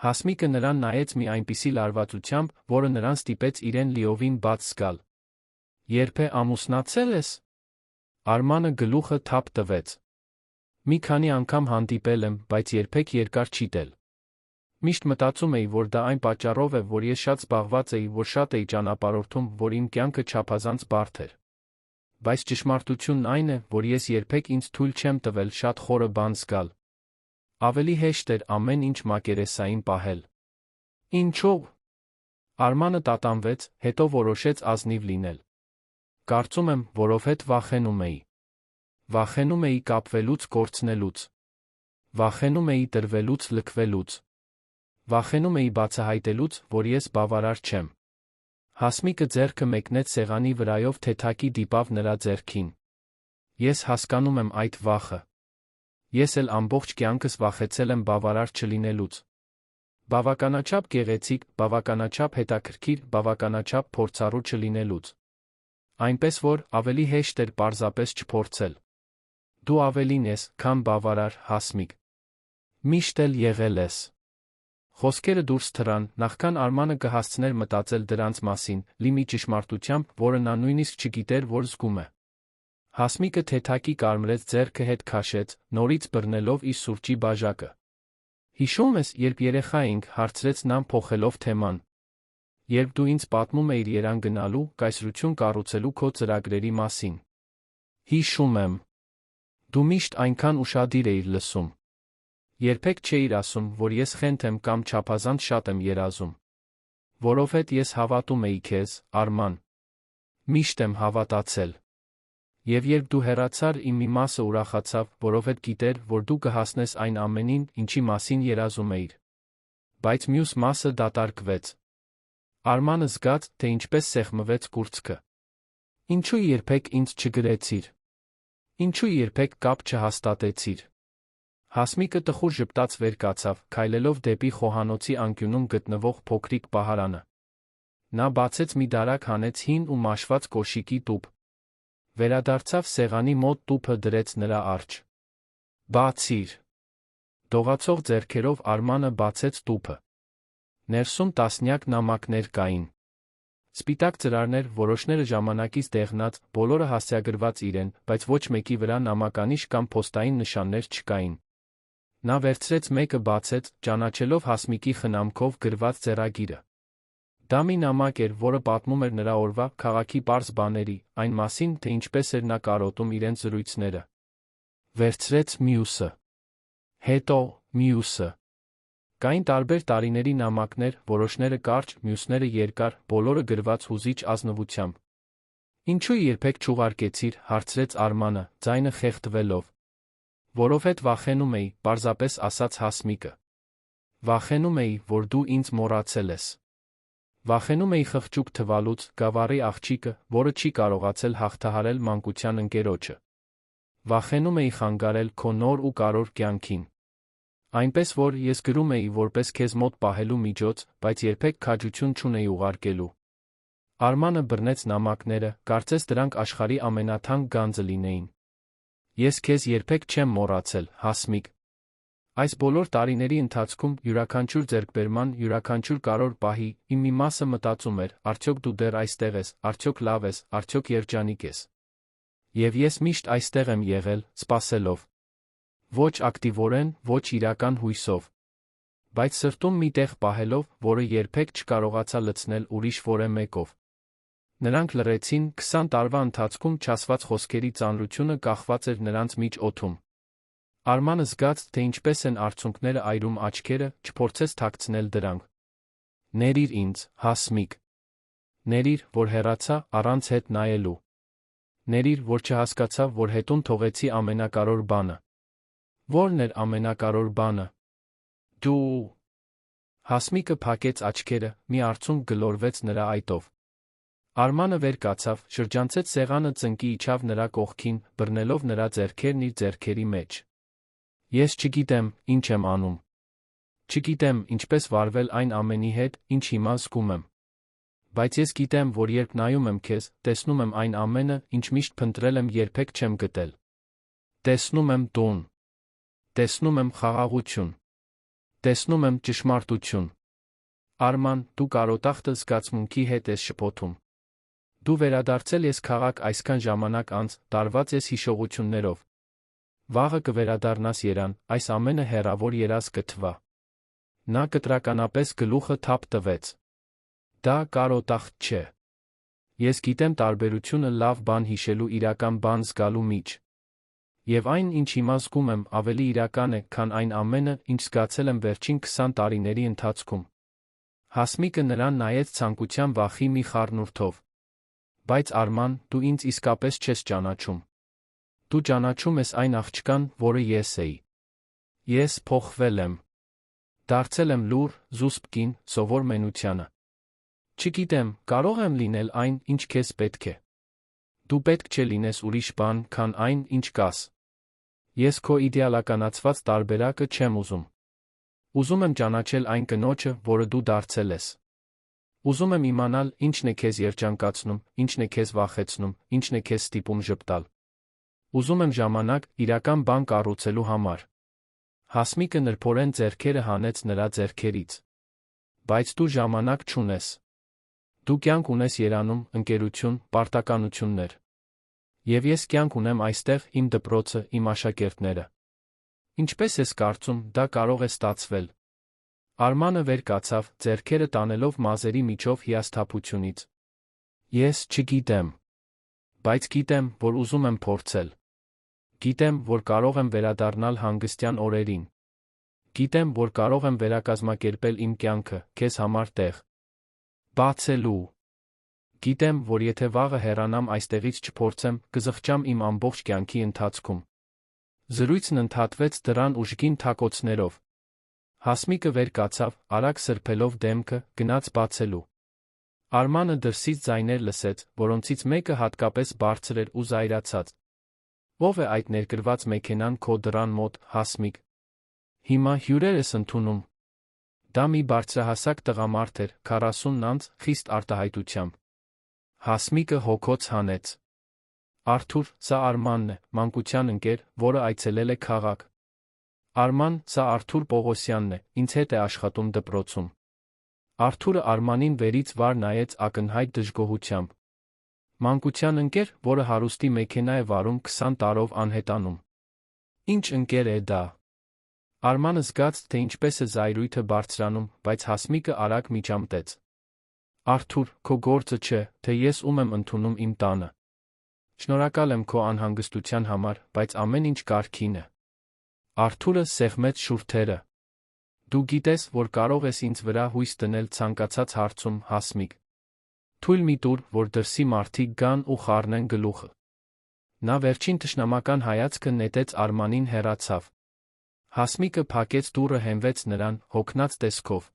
Հասմիկը նրան նայեց մի այնպիսի լարվածությամբ, որը նրան ստիպեց իրեն լիովին բաց զգալ։ Երբ է ամուսնացել ես։ Արմանը գլուխը թափ տվեց։ Մի քանի անգամ հանդիպել եմ, բայց երբեք երկար չի տել։ Միշտ մտածում էի, որ դա այն պատճառով է, որ ես շատ զբաղված էի, որ շատ էի ճանապարհորդում, որ իմ կյանքը չափազանց բարդ էր։ Բայց ճշմարտությունն այն է, որ ես երբեք ինձ թույլ չեմ տվել շատ խորը բան զգալ։ Ավելի հեշտ էր ամեն ինչ մակերեսային պահել։ Ինչո՞վ։ Արմանը տատանվեց, հետո որոշեց ազնիվ լինել։ Կարծում եմ, որովհետև վախենում էի։ Վախենում էի կապվելուց, կորցնելուց։ Վախենում էի տրվելուց, լքվելուց։ Վախենում էի բացահայտելուց, որ ես բավարար չեմ։ Հասմիկը ձեռքը մեկնեց սեղանի վրայով թեթակի դիպավ նրա ձեռքին։ Ես հասկանում եմ այդ վախը։ Ես էլ ամբողջ կյանքս վախեցել եմ բավարար չլինելուց։ Բավականաչափ գեղեցիկ, բավականաչափ հետաքրքիր, բավականաչափ փորձառու չլինելուց։ Այնպես որ ավելի հեշտ էր պարզապես չփորձել։ Դու ավելին ես, քան բավարար, Հասմիկ։ Միշտ էլ եղել ես։ Խոսքերը դուրս թռան, նախքան Արմանը կհասցներ մտածել դրանց մասին, լի մի ճշմարտությամբ, որը նա նույնիսկ չգիտեր, որ զգում է։ Հասմիկը թեթակի կարմրեց ձեռքը հետ քաշեց, նորից բռնելով իր սուրճի բաժակը։ Հիշում ես, երբ երեխա էինք, հարցրեց նա փոխելով թեման։ Երբ դու ինձ պատմում էիր Երևան գնալու, կայսրություն կառուցելու քո ծրագրերի մասին։ Հիշում եմ։ Դու միշտ այնքան ուշադիր էիր լսում։ Երբեք չէիր ասում, որ ես խենթ եմ կամ չափազանց շատ եմ երազում։ Որովհետև ես հավատում էի քեզ, Արման։ Միշտ եմ հավատացել։ Եվ երբ դու հեռացար, իմ մի մասը ուրախացավ, որովհետև գիտեր, որ դու կհասնես այն ամենին, ինչի մասին երազում էիր։ Բայց մյուս մասը դատարկվեց։ Արմանը զգաց, թե ինչպես սեղմվեց կուրծքը։ Ինչու երբեք ինձ չգրեցիր։ Ինչու երբեք կապ չհաստատեցիր։ Հասմիկը տխուր ժպտաց վեր կացավ, քայլելով դեպի խոհանոցի անկյունում գտնվող փոքրիկ պահարանը։ Նա բացեց մի դարակ, հանեց հին ու մաշված կոշիկի տուփ։ Վերադարձավ սեղանի մոտ, տուփը դրեց նրա առջ։ Բացիր։ Դողացող ձեռքերով Արմանը բացեց տուփը։ Ներսում տասնյակ նամակներ կային։ Սպիտակ ծրարներ, որոշները ժամանակից դեղնած, բոլորը հասցեագրված իրեն, բայց ոչ մեկի վրա նամականիշ կամ փոստային նշաններ չկային։ Նա վերցրեց մեկը, բացեց, ճանաչելով Հասմիկի խնամքով գրված ձեռագիրը։ Դա մի նամակ էր, որը պատմում էր նրա օրվա, քաղաքի պարզ բաների, այն մասին, թե ինչպես էր նա կարոտում իրենց զրույցները։ Վերցրեց մյուսը։ Հետո մյուսը։ Կային տարբեր տարիների նամակներ, որոշները կարճ, մյուսները երկար, բոլորը գրված հուզիչ ազնվությամբ։ Ինչու երբեք չուղարկեցիր, հարցրեց Արմանը, ձայնը խեղդվելով։ Որովհետև վախենում էի, պարզապես ասաց Հասմիկը։ Վախենում էի, որ դու ինձ մոռացել ես։ Վախենում էի խղճուկ թվալուց, գավառի աղջիկը, որը չի կարողացել հաղթահարել մանկության ընկերոջը։ Վախենում էի խանգարել քո նոր ու կարոր կյանքին։ Այնպես որ ես գրում էի որպես քեզ մոտ պահելու միջոց, բայց երբեք քաջություն չունեի ուղարկելու։ Արմանը բռնեց նամակները, կարծես դրանք աշխարհի ամենաթանկ գանձը լինեին։ Ես քեզ երբեք չեմ մոռացել, Հասմիկ։ Այս բոլոր տարիների ընթացքում յուրաքանչյուր ձեռքբերման, յուրաքանչյուր կարոր պահի, իմ մի մասը մտածում էր, արդյոք դու դեռ այստեղ ես, արդյոք լավ ես, արդյոք երջանիկ ես։ Եվ ես միշտ այստեղ եմ եղել, սպասելով։ Ոչ ակտիվորեն, ոչ իրական հույսով։ Բայց սրտում մի տեղ պահելով, որը երբեք չկարողացա լցնել ուրիշ որևէ մեկով։ Նրանք լռեցին, 20 տարվա ընթացքում չասված խոսքերի ծանրությունը կախված էր նրանց միջ օդում։ Արմանը զգաց, թե ինչպես են արցունքները այրում աչքերը, չփորձեց թաքցնել դրանք։ Ներիր ինձ, Հասմիկ։ Ներիր, որ հեռացա, առանց հետ նայելու։ Ներիր, որ չհասկացա, որ հետուն թողեցի ամենակարոր բանը։ Ո՞րն էր ամենակարոր բանը։ Դու։ Հասմիկը փակեց աչքերը, մի արցունք գլորվեց նրա այտով։ Արմանը վեր կացավ, շրջանցեց սեղանը, ծնկի իջավ նրա կողքին, բռնելով նրա ձեռքերն իր ձեռքերի մեջ։ Ես չգիտեմ, ինչ եմ անում։ Չգիտեմ, ինչպես վարվել այն ամենի հետ, ինչ հիմա զգում եմ։ Բայց ես գիտեմ, որ երբ նայում եմ քեզ, տեսնում եմ այն ամենը, ինչ միշտ փնտրել եմ, երբեք չեմ գտել։ Տեսնում եմ տուն։ Տեսնում եմ խաղաղություն։ Տեսնում եմ ճշմարտություն։ Արման, դու կարոտախտը զգացմունքի հետ ես շփոթում։ Դու վերադարձել ես քաղաք այսքան ժամանակ անց, տարված ես հիշողություններով։ Վաղը կվերադառնաս Երան, այս ամենը հեռավոր երազ կթվա։ Նա կտրականապես գլուխը թափ տվեց։ Դա կարոտախտ չէ։ Ես գիտեմ տարբերությունը լավ բան հիշելու իրական բան զգալու միջ։ Եվ այն, ինչ հիմա զգում եմ, ավելի իրական է, քան այն ամենը, ինչ զգացել եմ վերջին 20 տարիների ընթացքում։ Հասմիկը նրան նայեց ցանկության վախի մի խառնուրդով։ Բայց Արման, դու ինձ իսկապես չես ճանաչում։ Դու ճանաչում ես այն աղջկան, որը ես էի։ Ես փոխվել եմ։ Դարձել եմ լուռ, զուսպ կին, սովոր մենությանը։ Չգիտեմ, կարող եմ լինել այն, ինչ քեզ պետք է։ Դու պետք չէ լինես ուրիշ բան, քան այն, ինչ կաս։ Ես քո իդեալականացված տարբերակը չեմ ուզում։ Ուզում եմ ճանաչել այն կնոջը, որը դու դարձել ես։ Ուզում եմ իմանալ, ինչն է քեզ երջանկացնում, ինչն է քեզ վախեցնում, ինչն է քեզ ստիպում ժպտալ։ Ուզում եմ ժամանակ, իրական բան կառուցելու համար։ Հասմիկը նրբորեն ձեռքերը հանեց նրա ձեռքերից։ Բայց դու ժամանակ չունես։ Դու կյանք ունես Երանում, ընկերություն, պարտականություններ։ Եվ ես կյանք ունեմ այստեղ, իմ դպրոցը, իմ աշակերտները։ Ինչպես ես կարծում, դա կարող է ստացվել։ Արմանը վեր կացավ, ձեռքերը տանելով մազերի միջով հիասթափությունից։ Ես չգիտեմ։ Բայց գիտեմ, որ ուզում եմ փորձել։ Գիտեմ, որ կարող եմ վերադառնալ հանգստյան օրերին։ Գիտեմ, որ կարող եմ վերակազմակերպել իմ կյանքը, քեզ համար տեղ բացելու։ Գիտեմ, որ եթե վաղը հեռանամ այստեղից չփորձեմ, կզղջամ իմ ամբողջ կյանքի ընթացքում։ Զրույցն ընդհատվեց դռան ուժգին թակոցներով։ Հասմիկը վեր կացավ, արագ սրբելով դեմքը, գնաց բացելու։ Արմանը դրսից ձայներ լսեց, որոնցից մեկը հատկապես բարձր էր ու զայրացած։ Ո՞վ է այդ ներկրված մեքենան քո դռան մոտ, Հասմիկ։ Հիմա հյուրեր ես ընդունում։ Դա մի բարձրահասակ տղամարդ էր, 40 անց, խիստ արտահայտությամբ։ Հասմիկը հոգոց հանեց։ Արթուր, սա Արմանն է, մանկության ընկեր, որը այցելել է քաղաք։ Արման, սա Արթուր Պողոսյանն է, ինձ հետ է աշխատում դպրոցում։ Արթուրը Արմանին վերից վար նայեց ակնհայտ դժգոհությամբ։ Մանկության ընկեր, որը հարուստի մեքենա է վարում 20 տարով անհետանում։ Ինչ ընկեր է դա։ Արմանը զգաց, թե ինչպես է զայրույթը բարձրանում, բայց Հասմիկը արագ միջամտեց։ Արթուր, քո գործը չէ, թե ես ում եմ ընդունում իմ տանը։ Շնորհակալ եմ քո անհանգստության համար, բայց ամեն ինչ կարգին է։ Արթուրը սեղմեց շուրթերը։ Դու գիտես, որ կարող ես ինձ վրա հույս դնել ցանկացած հարցում, Հասմիկ։ Թույլ մի տուր, որ դրսի մարդիկ գան ու խառնեն գլուխը։ Նա վերջին թշնամական հայացքը նետեց Արմանին հեռացավ։ Հասմիկը փակեց դուռը, հենվեց նրան, հոգնած տեսքով։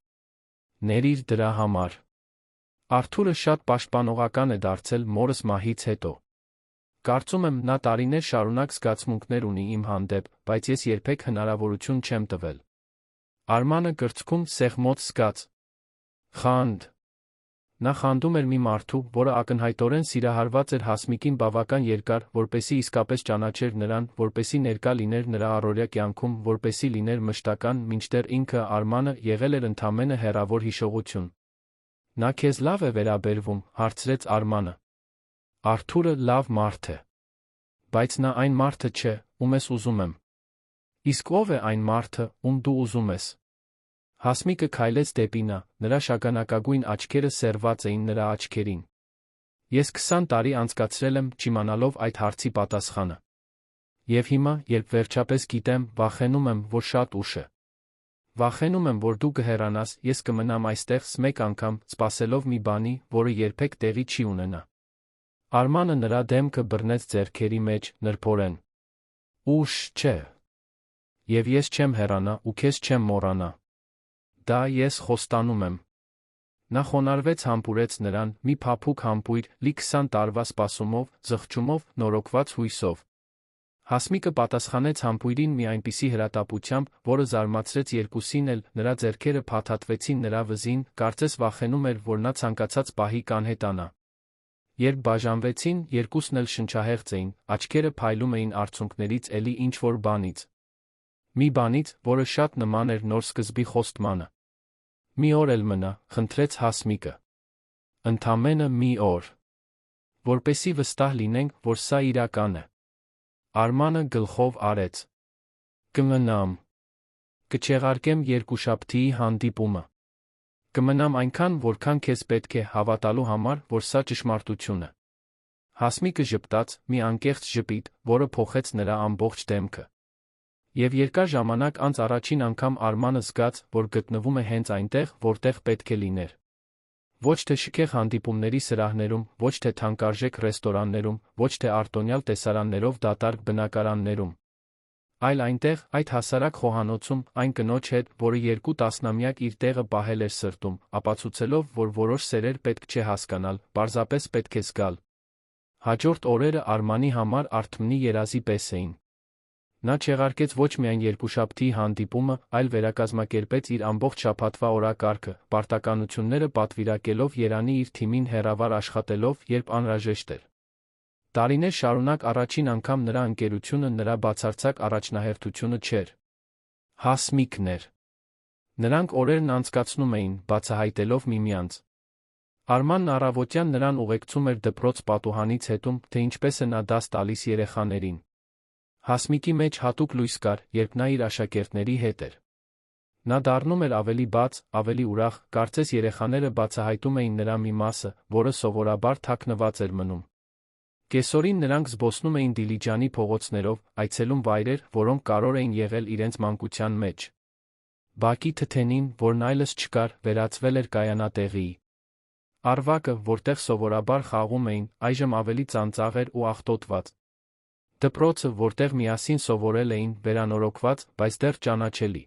Ներիր դրա համար։ Արթուրը շատ պաշտպանողական է դարձել մորս մահից հետո։ Կարծում եմ, նա տարիներ շարունակ զգացմունքներ ունի իմ հանդեպ, բայց ես երբեք հնարավորություն չեմ տվել։ Արմանը կրծքում սեղմոց զգաց։ Խանդ։ Նա խանդում էր մի մարդու, որը ակնհայտորեն սիրահարված էր Հասմիկին բավական երկար, որպեսզի իսկապես ճանաչեր նրան, որպեսզի ներկա լիներ նրա առօրյա կյանքում, որպեսզի լիներ մշտական, մինչդեռ ինքը, Արմանը, եղել էր ընդամենը հեռավոր հիշողություն։ Նա քեզ լավ է վերաբերվում, հարցրեց Արմանը։ Արթուրը լավ մարդ է։ Բայց նա այն մարդը չէ, ում ես ուզում եմ։ Իսկ ով է այն մարդը, ում դու ուզում ես։ Հասմիկը քայլեց դեպի նա, նրա շագանակագույն աչքերը սերված էին նրա աչքերին։ Ես 20 տարի անցկացրել եմ չիմանալով այդ հարցի պատասխանը։ Եվ հիմա, երբ վերջապես գիտեմ, վախենում եմ, որ շատ ուշ է։ Վախենում եմ, որ դու կհեռանաս, ես կմնամ այստեղ մեկ անգամ, սպասելով մի բանի, որը երբեք տեղի չի ունենա։ Արմանը նրա դեմքը բռնեց ձեռքերի մեջ, նրբորեն։ Ուշ չէ։ Եվ ես չեմ հեռանա ու քեզ չեմ մոռանա։ Դա ես խոստանում եմ։ Նա խոնարհվեց, համբուրեց նրան, մի փափուկ համբույր, լի 20 տարվա սպասումով, զղջումով, նորոգված հույսով։ Հասմիկը պատասխանեց համբույրին մի այնպիսի հրատապությամբ, որը զարմացրեց երկուսին էլ, նրա ձեռքերը փաթաթվեցին նրա վզին, կարծես վախենում էր, որ նա ցանկացած պահի կանհետանա։ Երբ բաժանվեցին, երկուսն էլ շնչահեղձ էին, աչքերը փայլում էին արցունքներից էլի ինչ-որ բանից։ Մի բանից, որը շատ նման էր նոր սկզբի խոստմանը։ «Մի օր էլ մնա», խնդրեց Հասմիկը։ «Ընդամենը մի օր, որպեսզի վստահ լինենք, որ սա իրական է»։ Արմանը գլխով արեց։ «Կմնամ։ Կչեղարկեմ երկուշաբթիի հանդիպումը։ Կմնամ այնքան, որքան քեզ պետք է հավատալու համար, որ սա ճշմարտություն է»։ Հասմիկը ժպտաց, մի անկեղծ ժպիտ, որը փոխեց նրա ամբողջ դեմքը։ Եվ երկար ժամանակ անց առաջին անգամ Արմանը զգաց, որ գտնվում է հենց այնտեղ, որտեղ պետք է լիներ։ Ոչ թե շքեղ հանդիպումների սրահներում, ոչ թե թանկարժեք ռեստորաններում, ոչ թե արտոնյալ տեսարաններով դատարկ բնակարաններում, այլ այնտեղ, այդ հասարակ խոհանոցում, այն կնոջ հետ, որը 2 տասնամյակ իր տեղը պահել էր սրտում, ապացուցելով, որ որոշ սերեր պետք չէ հասկանալ, պարզապես պետք է զգալ։ Հաջորդ օրերը Արմանի համար Արթմնի երազի պես էին։ Նա չեղարկեց ոչ միայն երկուշաբթիի հանդիպումը, այլ վերակազմակերպեց իր ամբողջ շաբաթվա օրակարգը, պարտականությունները պատվիրակելով Երանի իր թիմին հեռավար աշխատելով, երբ անհրաժեշտ էր։ Տարիներ շարունակ առաջին անգամ նրա ընկերությունը նրա բացարձակ առաջնահերթությունը չէր։ Հասմիկն էր։ Նրանք օրերն անցկացնում էին, բացահայտելով միմյանց։ Արմանն առավոտյան նրան ուղեկցում էր դպրոց պատուհանից հետում, թե ինչպես է նա դաս տալիս երեխաներին։ Հասմիկի մեջ հատուկ լույս կար, երբ նա իր աշակերտների հետ էր։ Նա դառնում էր ավելի բաց, ավելի ուրախ, կարծես երեխաները բացահայտում էին նրա մի մասը, որը սովորաբար թաքնված էր մնում։ Կեսօրին նրանք զբոսնում էին Դիլիջանի փողոցներով, այցելում վայրեր, որոնք կարող էին եղել իրենց մանկության մեջ։ Բակի թթենին, որն այլս չկար, վերածվել էր կայանատեղիի։ Արվակը, որտեղ սովորաբար խաղում էին, այժմ ավելի ծանծաղ էր ու աղտոտված։ Դպրոցը, որտեղ միասին սովորել էին, վերանորոգված, բայց դեռ ճանաչելի։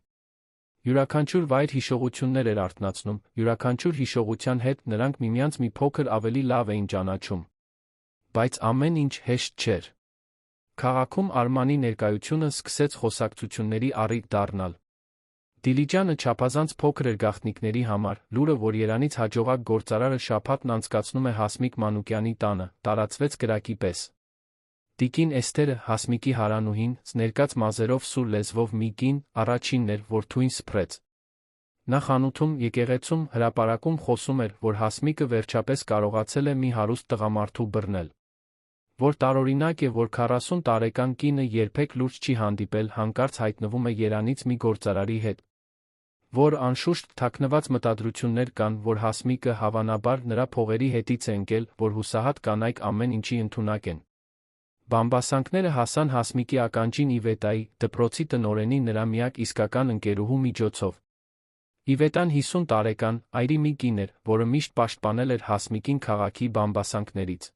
Յուրաքանչյուր վայր հիշողություններ էր արթնացնում, յուրաքանչյուր հիշողության հետ նրանք միմյանց մի փոքր ավելի լավ էին ճանաչում։ Բայց ամեն ինչ հեշտ չէր։ Քաղաքում Արմանի ներկայությունը սկսեց խոսակցությունների առիթ դառնալ։ Դիլիջանը չափազանց փոքր էր գաղտնիքների համար, լուրը, որ Երանից հաջողակ գործարարը շաբաթն անցկացնում է Հասմիկ Մանուկյանի տանը, տարածվեց կրակի պես։ Տիկին Էսթերը, Հասմիկի հարանուհին, ներկած մազերով սուր լեզվով մի կին, առաջինն էր, որ թույն սփռեց։ Նա խանութում, եկեղեցում, հրապարակում խոսում էր, որ Հասմիկը վերջապես կարողացել է մի հարուստ տղամարդու բռնել։ Որ տարօրինակ է, որ 40 տարեկան կինը երբեք լուրջ չի հանդիպել, հանկարծ հայտնվում է Երանից մի գործարարի հետ։ Որ անշուշտ թաքնված մտադրություններ կան, որ Հասմիկը հավանաբար նրա փողերի հետից է ընկել, որ հուսահատ կանայք ամեն ինչի ընդունակ են։ Բամբասանքները հասան Հասմիկի ականջին Իվետայի, դպրոցի տնօրենի նրա միակ իսկական ընկերուհու միջոցով։ Իվետան 50 տարեկան, այրի մի կին էր, որը միշտ պաշտպանել էր Հասմիկին քաղաքի բամբասանքներից։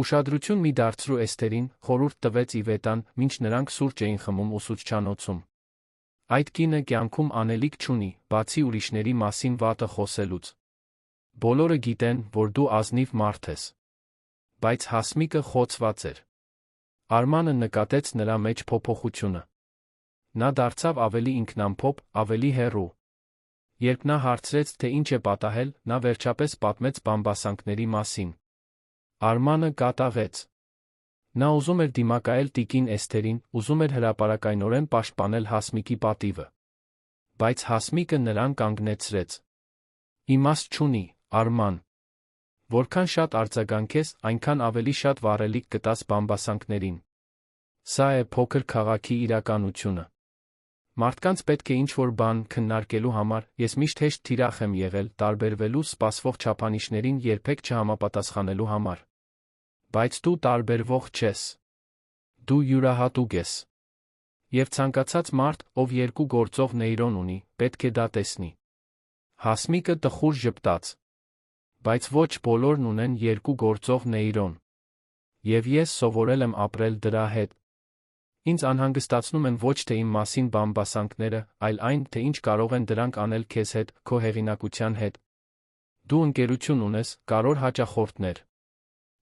Ուշադրություն մի դարձրու Էսթերին, խորհուրդ տվեց Իվետան, մինչ նրանք սուրճ էին խմում ուսուցչանոցում։ Այդ կինը կյանքում անելիք չունի, բացի ուրիշների մասին վատը խոսելուց։ Բոլորը գիտեն, որ դու ազնիվ մարդ ես։ Բայց Հասմիկը խոցված էր։ Արմանը նկատեց նրա մեջ փոփոխությունը։ Նա դարձավ ավելի ինքնամփոփ, ավելի հեռու։ Երբ նա հարցրեց, թե ինչ է պատահել, նա վերջապես պատմեց բամբասանքների մասին։ Արմանը կատաղեց։ Նա ուզում էր դիմակայել տիկին Էսթերին, ուզում էր հրապարակայնորեն պաշտպանել Հասմիկի պատիվը։ Բայց Հասմիկը նրան կանգնեցրեց։ Իմաստ չունի, Արման։ Որքան շատ արձագանքես, այնքան ավելի շատ վառելիք կտաս բամբասանքներին։ Սա է փոքր քաղաքի իրականությունը։ Մարդկանց պետք է ինչ-որ բան քննարկելու համար, ես միշտ հեշտ թիրախ եմ եղել, տարբերվելու, սպասվող չափանիշներին երբեք չհամապատասխանելու համար։ Բայց դու տարբերվող չես։ Դու յուրահատուկ ես։ Եվ ցանկացած մարդ, ով 2 գործող նեյրոն ունի, պետք է դա տեսնի։ Հասմիկը տխուր ժպտաց։ Բայց ոչ բոլորն ունեն 2 գործող նեյրոն։ Եվ ես սովորել եմ ապրել դրա հետ։ Ինձ անհանգստացնում են ոչ թե իմ մասին բամբասանքները, այլ այն, թե ինչ կարող են դրանք անել քեզ հետ, քո հեղինակության հետ։ Դու ընկերություն ունես, կարևոր հաճախորդներ։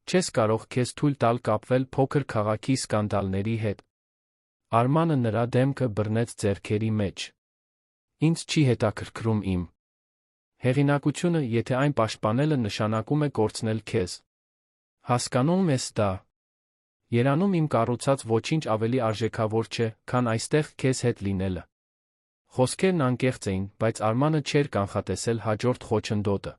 Չես կարող քեզ թույլ տալ կապվել փոքր քաղաքի սկանդալների հետ։ Արմանը նրա դեմքը բռնեց ձեռքերի մեջ։ Ինձ չի հետաքրքրում իմ հեղինակությունը, եթե այն պաշտպանելը նշանակում է կորցնել քեզ։ Հասկանում ես դա։ Երանում իմ կառուցած ոչինչ ավելի արժեքավոր չէ, քան այստեղ քեզ հետ լինելը։ Խոսքերն անկեղծ էին, բայց Արմանը չէր կանխատեսել հաջորդ խոչընդոտը։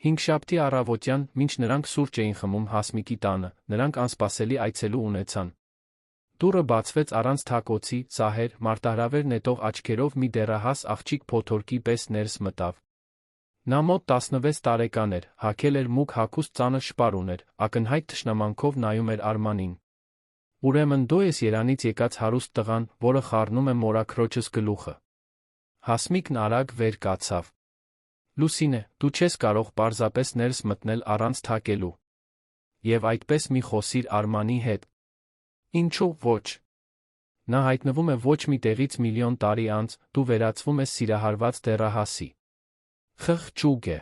Հինգշաբթի առավոտյան, մինչ նրանք սուրճ էին խմում Հասմիկի տանը, նրանք անսպասելի այցելու ունեցան։ Դուռը բացվեց առանց թակոցի, սահեր, մարտահրավեր նետող աչքերով մի դեռահաս աղջիկ փոթորկի պես ներս մտավ։ Նա մոտ 16 տարեկան էր, հագել էր մուգ հագուստ, ծանր շպար ուներ, ակնհայտ թշնամանքով նայում էր Արմանին։ Ուրեմն դու ես երանից եկած հարուստ տղան, որը խառնում է մորաքրոջս գլուխը։ Հասմիկն արագ վեր կացավ։ Լուսինե, դու չես կարող պարզապես ներս մտնել առանց թակելու։ Եվ այդպես մի խոսիր Արմանի հետ։ Ինչու՞ ոչ։ Նա հայտնվում է ոչ մի տեղից միլիոն տարի անց, դու վերածվում ես սիրահարված դեռահասի։ Խղճուկ է։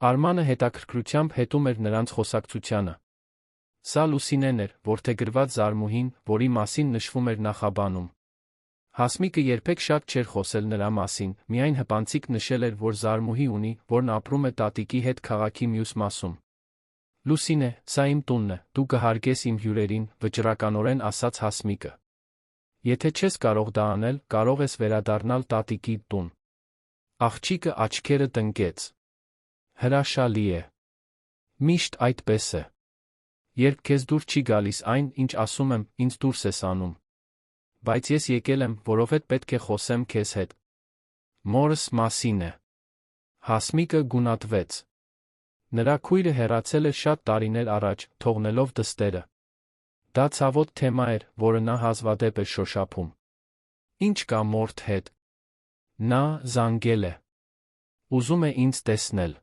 Արմանը հետաքրքրությամբ հետում էր նրանց խոսակցությանը։ Սա Լուսինեն էր, որդեգրված զարմուհին, որի մասին նշվում էր նախաբանում։ Հասմիկը երբեք շատ չէր խոսել նրա մասին, միայն հպանցիկ նշել էր, որ զարմուհի ունի, որն ապրում է տատիկի հետ քաղաքի մյուս մասում։ Լուսինե, սա իմ տունն է, դու կհարգես իմ հյուրերին, վճռականորեն ասաց Հասմիկը։ Եթե չես կարող դա անել, կարող ես վերադառնալ տատիկի տուն։ Աղջիկը աչքերը տնկեց։ Հրաշալի է։ Միշտ այդպես է։ Երբ քեզ դուր չի գալիս այն, ինչ ասում եմ, ինձ դուրս ես անում։ Բայց ես եկել եմ, որովհետև պետք է խոսեմ քեզ հետ։ Մորս մասին է։ Հասմիկը գունատվեց։ Նրա քույրը հեռացել էր շատ տարիներ առաջ, թողնելով դստերը։ Դա ցավոտ թեմա էր, որը նա հազվադեպ էր շոշափում։ Ինչ կա մորդ հետ։ Նա զանգել է։ Ուզում է ինձ տեսնել։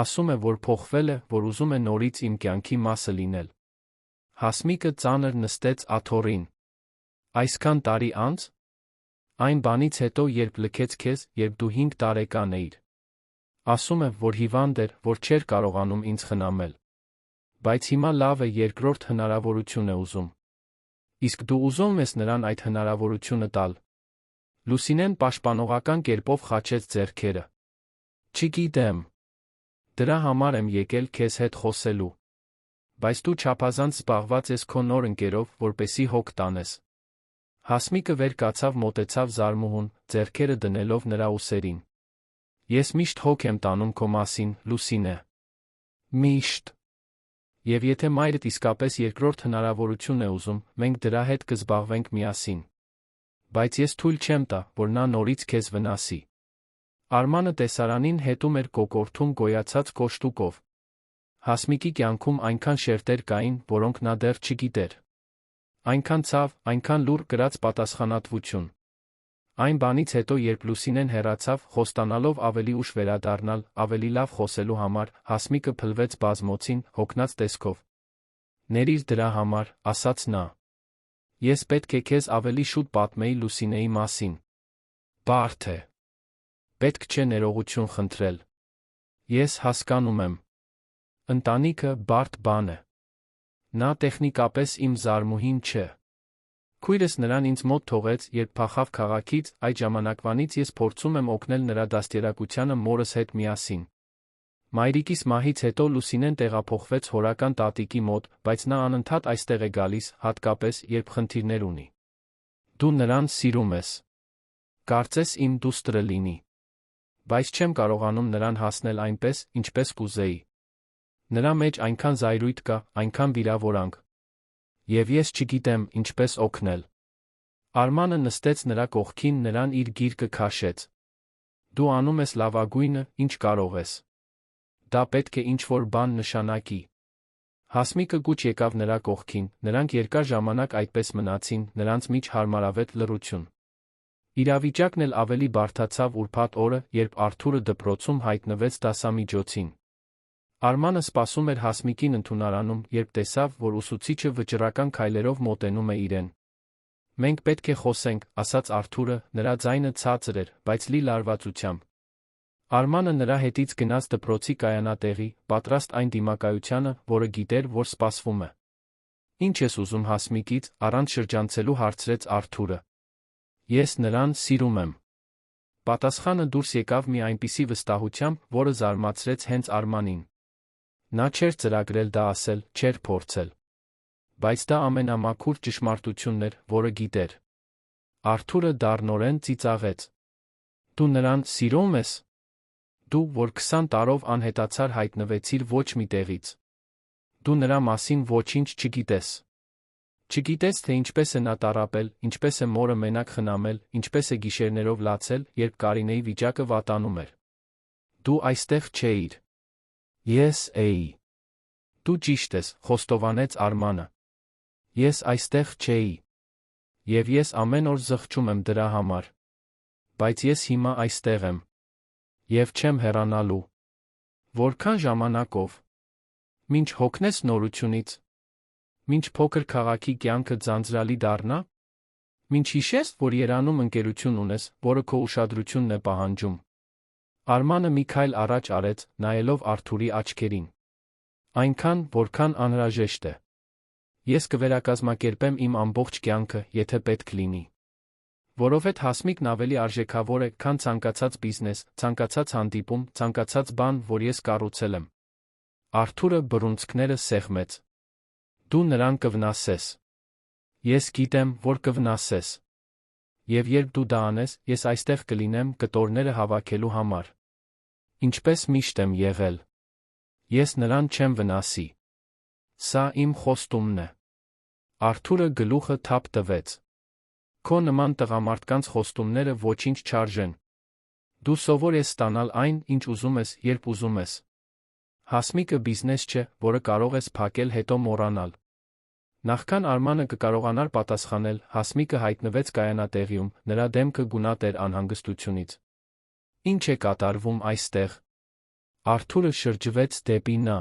Ասում է, որ փոխվել է, որ ուզում է նորից իմ կյանքի մասը լինել։ Հասմիկը ծանր նստեց աթոռին։ Այսքան տարի անց։ Այն բանից հետո, երբ լքեց քեզ, երբ դու 5 տարեկան էիր։ Ասում է, որ հիվանդ էր, որ չէր կարողանում ինձ խնամել։ Բայց հիմա լավ է, երկրորդ հնարավորություն է ուզում։ Իսկ դու ուզում ես նրան այդ հնարավորությունը տալ։ Լուսինեն պաշտպանողական կերպով խաչեց ձեռքերը։ Չգիտեմ։ Դրա համար եմ եկել քեզ հետ խոսելու։ Բայց դու չափազանց զբաղված ես քո նոր ընկերով, որպեսզի հոգ տանես։ Հասմիկը վեր կացավ, մոտեցավ զարմուհուն, ձեռքերը դնելով նրա ուսերին։ Ես միշտ հոգ եմ տանում քո մասին, Լուսինե։ Միշտ։ Եվ եթե մայրդ իսկապես երկրորդ հնարավորություն է ուզում, մենք դրա հետ կզբաղվենք միասին։ Բայց ես թույլ չեմ տա, որ նա նորից քեզ վնասի։ Արմանը տեսարանին հետում էր կոկորդում գոյացած կոշտուկով։ Հասմիկի կյանքում այնքան շերտեր կային, որոնք նա դեռ չգիտեր։ Այնքան ցավ, այնքան լուռ գրած պատասխանատվություն։ Այն բանից հետո, երբ Լուսինեն հեռացավ, խոստանալով ավելի ուշ վերադառնալ, ավելի լավ խոսելու համար, Հասմիկը փլվեց բազմոցին, հոգնած տեսքով։ Ներիր դրա համար, ասաց նա։ Ես պետք է քեզ ավելի շուտ պատմեի Լուսինեի մասին։ Բարդ է։ Պետք չէ ներողություն խնդրել։ Ես հասկանում եմ։ Ընտանիքը բարդ բան է։ Նա տեխնիկապես իմ զարմուհին չէ։ Քույրս նրան ինձ մոտ թողեց, երբ փախավ քաղաքից, այդ ժամանակվանից ես փորձում եմ օգնել նրա դաստիարակությանը մորս հետ միասին։ Մայրիկիս մահից հետո Լուսինեն տեղափոխվեց հորական տատիկի մոտ, բայց նա անընդհատ այստեղ է գալիս, հատկապես, երբ խնդիրներ ունի։ Դու նրան սիրում ես։ Կարծես իմ դուստրը լինի։ Բայց չեմ կարողանում նրան հասնել այնպես, ինչպես կուզեի։ Նրա մեջ այնքան զայրույթ կա, այնքան վիրավորանք։ Եվ ես չգիտեմ, ինչպես օգնել։ Արմանը նստեց նրա կողքին, նրան իր գիրկը քաշեց։ Դու անում ես լավագույնը, ինչ կարող ես։ Դա պետք է ինչ-որ բան նշանակի։ Հասմիկը կուչ եկավ նրա կողքին, նրանք երկար ժամանակ այդպես մնացին, նրանց միջ հարմարավետ լռություն։ Իրավիճակն էլ ավելի բարդացավ ուրբաթ օրը, երբ Արթուրը դպրոցում հայտնվեց դասամիջոցին։ Արմանը սպասում էր Հասմիկին ընդունարանում, երբ տեսավ, որ ուսուցիչը վճռական քայլերով մոտենում է իրեն։ Մենք պետք է խոսենք, ասաց Արթուրը, նրա ձայնը ցածր էր, բայց լի լարվածությամբ։ Արմանը նրա հետից գնաց դպրոցի կայանատեղի, պատրաստ այն դիմակայությանը, որը գիտեր, որ սպասվում է։ Ինչ ես ուզում Հասմիկից, առանց շրջանցելու հարցրեց Արթուրը։ Ես նրան սիրում եմ։ Պատասխանը դուրս եկավ մի այնպիսի վստահությամբ, որը զարմացրեց հենց Արմանին։ Նա չէր ծրագրել դա ասել, չէր փորձել։ Բայց դա ամենամաքուր ճշմարտությունն էր, որը գիտեր։ Արթուրը դառնորեն ծիծաղեց։ Դու նրան սիրում ես։ Դու, որ 20 տարով անհետացար հայտնվեցիր ոչ մի տեղից։ Դու նրա մասին ոչինչ չգիտես։ Չգիտես, թե ինչպես է նա տառապել, ինչպես է մորը մենակ խնամել, ինչպես է գիշերներով լացել, երբ Կարինեի վիճակը վատանում էր։ Դու այստեղ չէիր։ Ես էի։ Դու ճիշտ ես, խոստովանեց Արմանը։ Ես այստեղ չէի։ Եվ ես ամեն օր զղջում եմ դրա համար։ Բայց ես հիմա այստեղ եմ։ Եվ չեմ հեռանալու։ Որքան ժամանակով։ Մինչ հոգնես նորությունից։ Մինչ փոքր քաղաքի կյանքը ձանձրալի դառնա։ Մինչ հիշես, որ Երանում ընկերություն ունես, որը քո ուշադրությունն է պահանջում։ Արմանը մի քայլ առաջ արեց, նայելով Արթուրի աչքերին։ Այնքան, որքան անհրաժեշտ է։ Ես կվերակազմակերպեմ իմ ամբողջ կյանքը, եթե պետք լինի։ Որովհետև Հասմիկն ավելի արժեքավոր է, քան ցանկացած բիզնես, ցանկացած հանդիպում, ցանկացած բան, որ ես կառուցել եմ։ Արթուրը բռունցքները սեղմեց։ Դու նրան կվնասես։ Ես գիտեմ, որ կվնասես։ Եվ երբ դու դա անես, ես այստեղ կլինեմ կտորները հավաքելու համար։ Ինչպես միշտ եմ եղել։ Ես նրան չեմ վնասի։ Սա իմ խոստումն է։ Արթուրը գլուխը թափ տվեց։ Քո նման տղամարդկանց խոստումները ոչինչ չարժեն։ Դու սովոր ես ստանալ այն, ինչ ուզում ես, երբ ուզում ես։ Հասմիկը բիզնես չէ, որը կարող ես փակել հետո մոռանալ։ Նախքան Արմանը կկարողանար պատասխանել, Հասմիկը հայտնվեց կայանատեղիում, նրա դեմքը գունատ էր անհանգստությունից։ Ինչ է կատարվում այստեղ։ Արթուրը շրջվեց դեպի նա։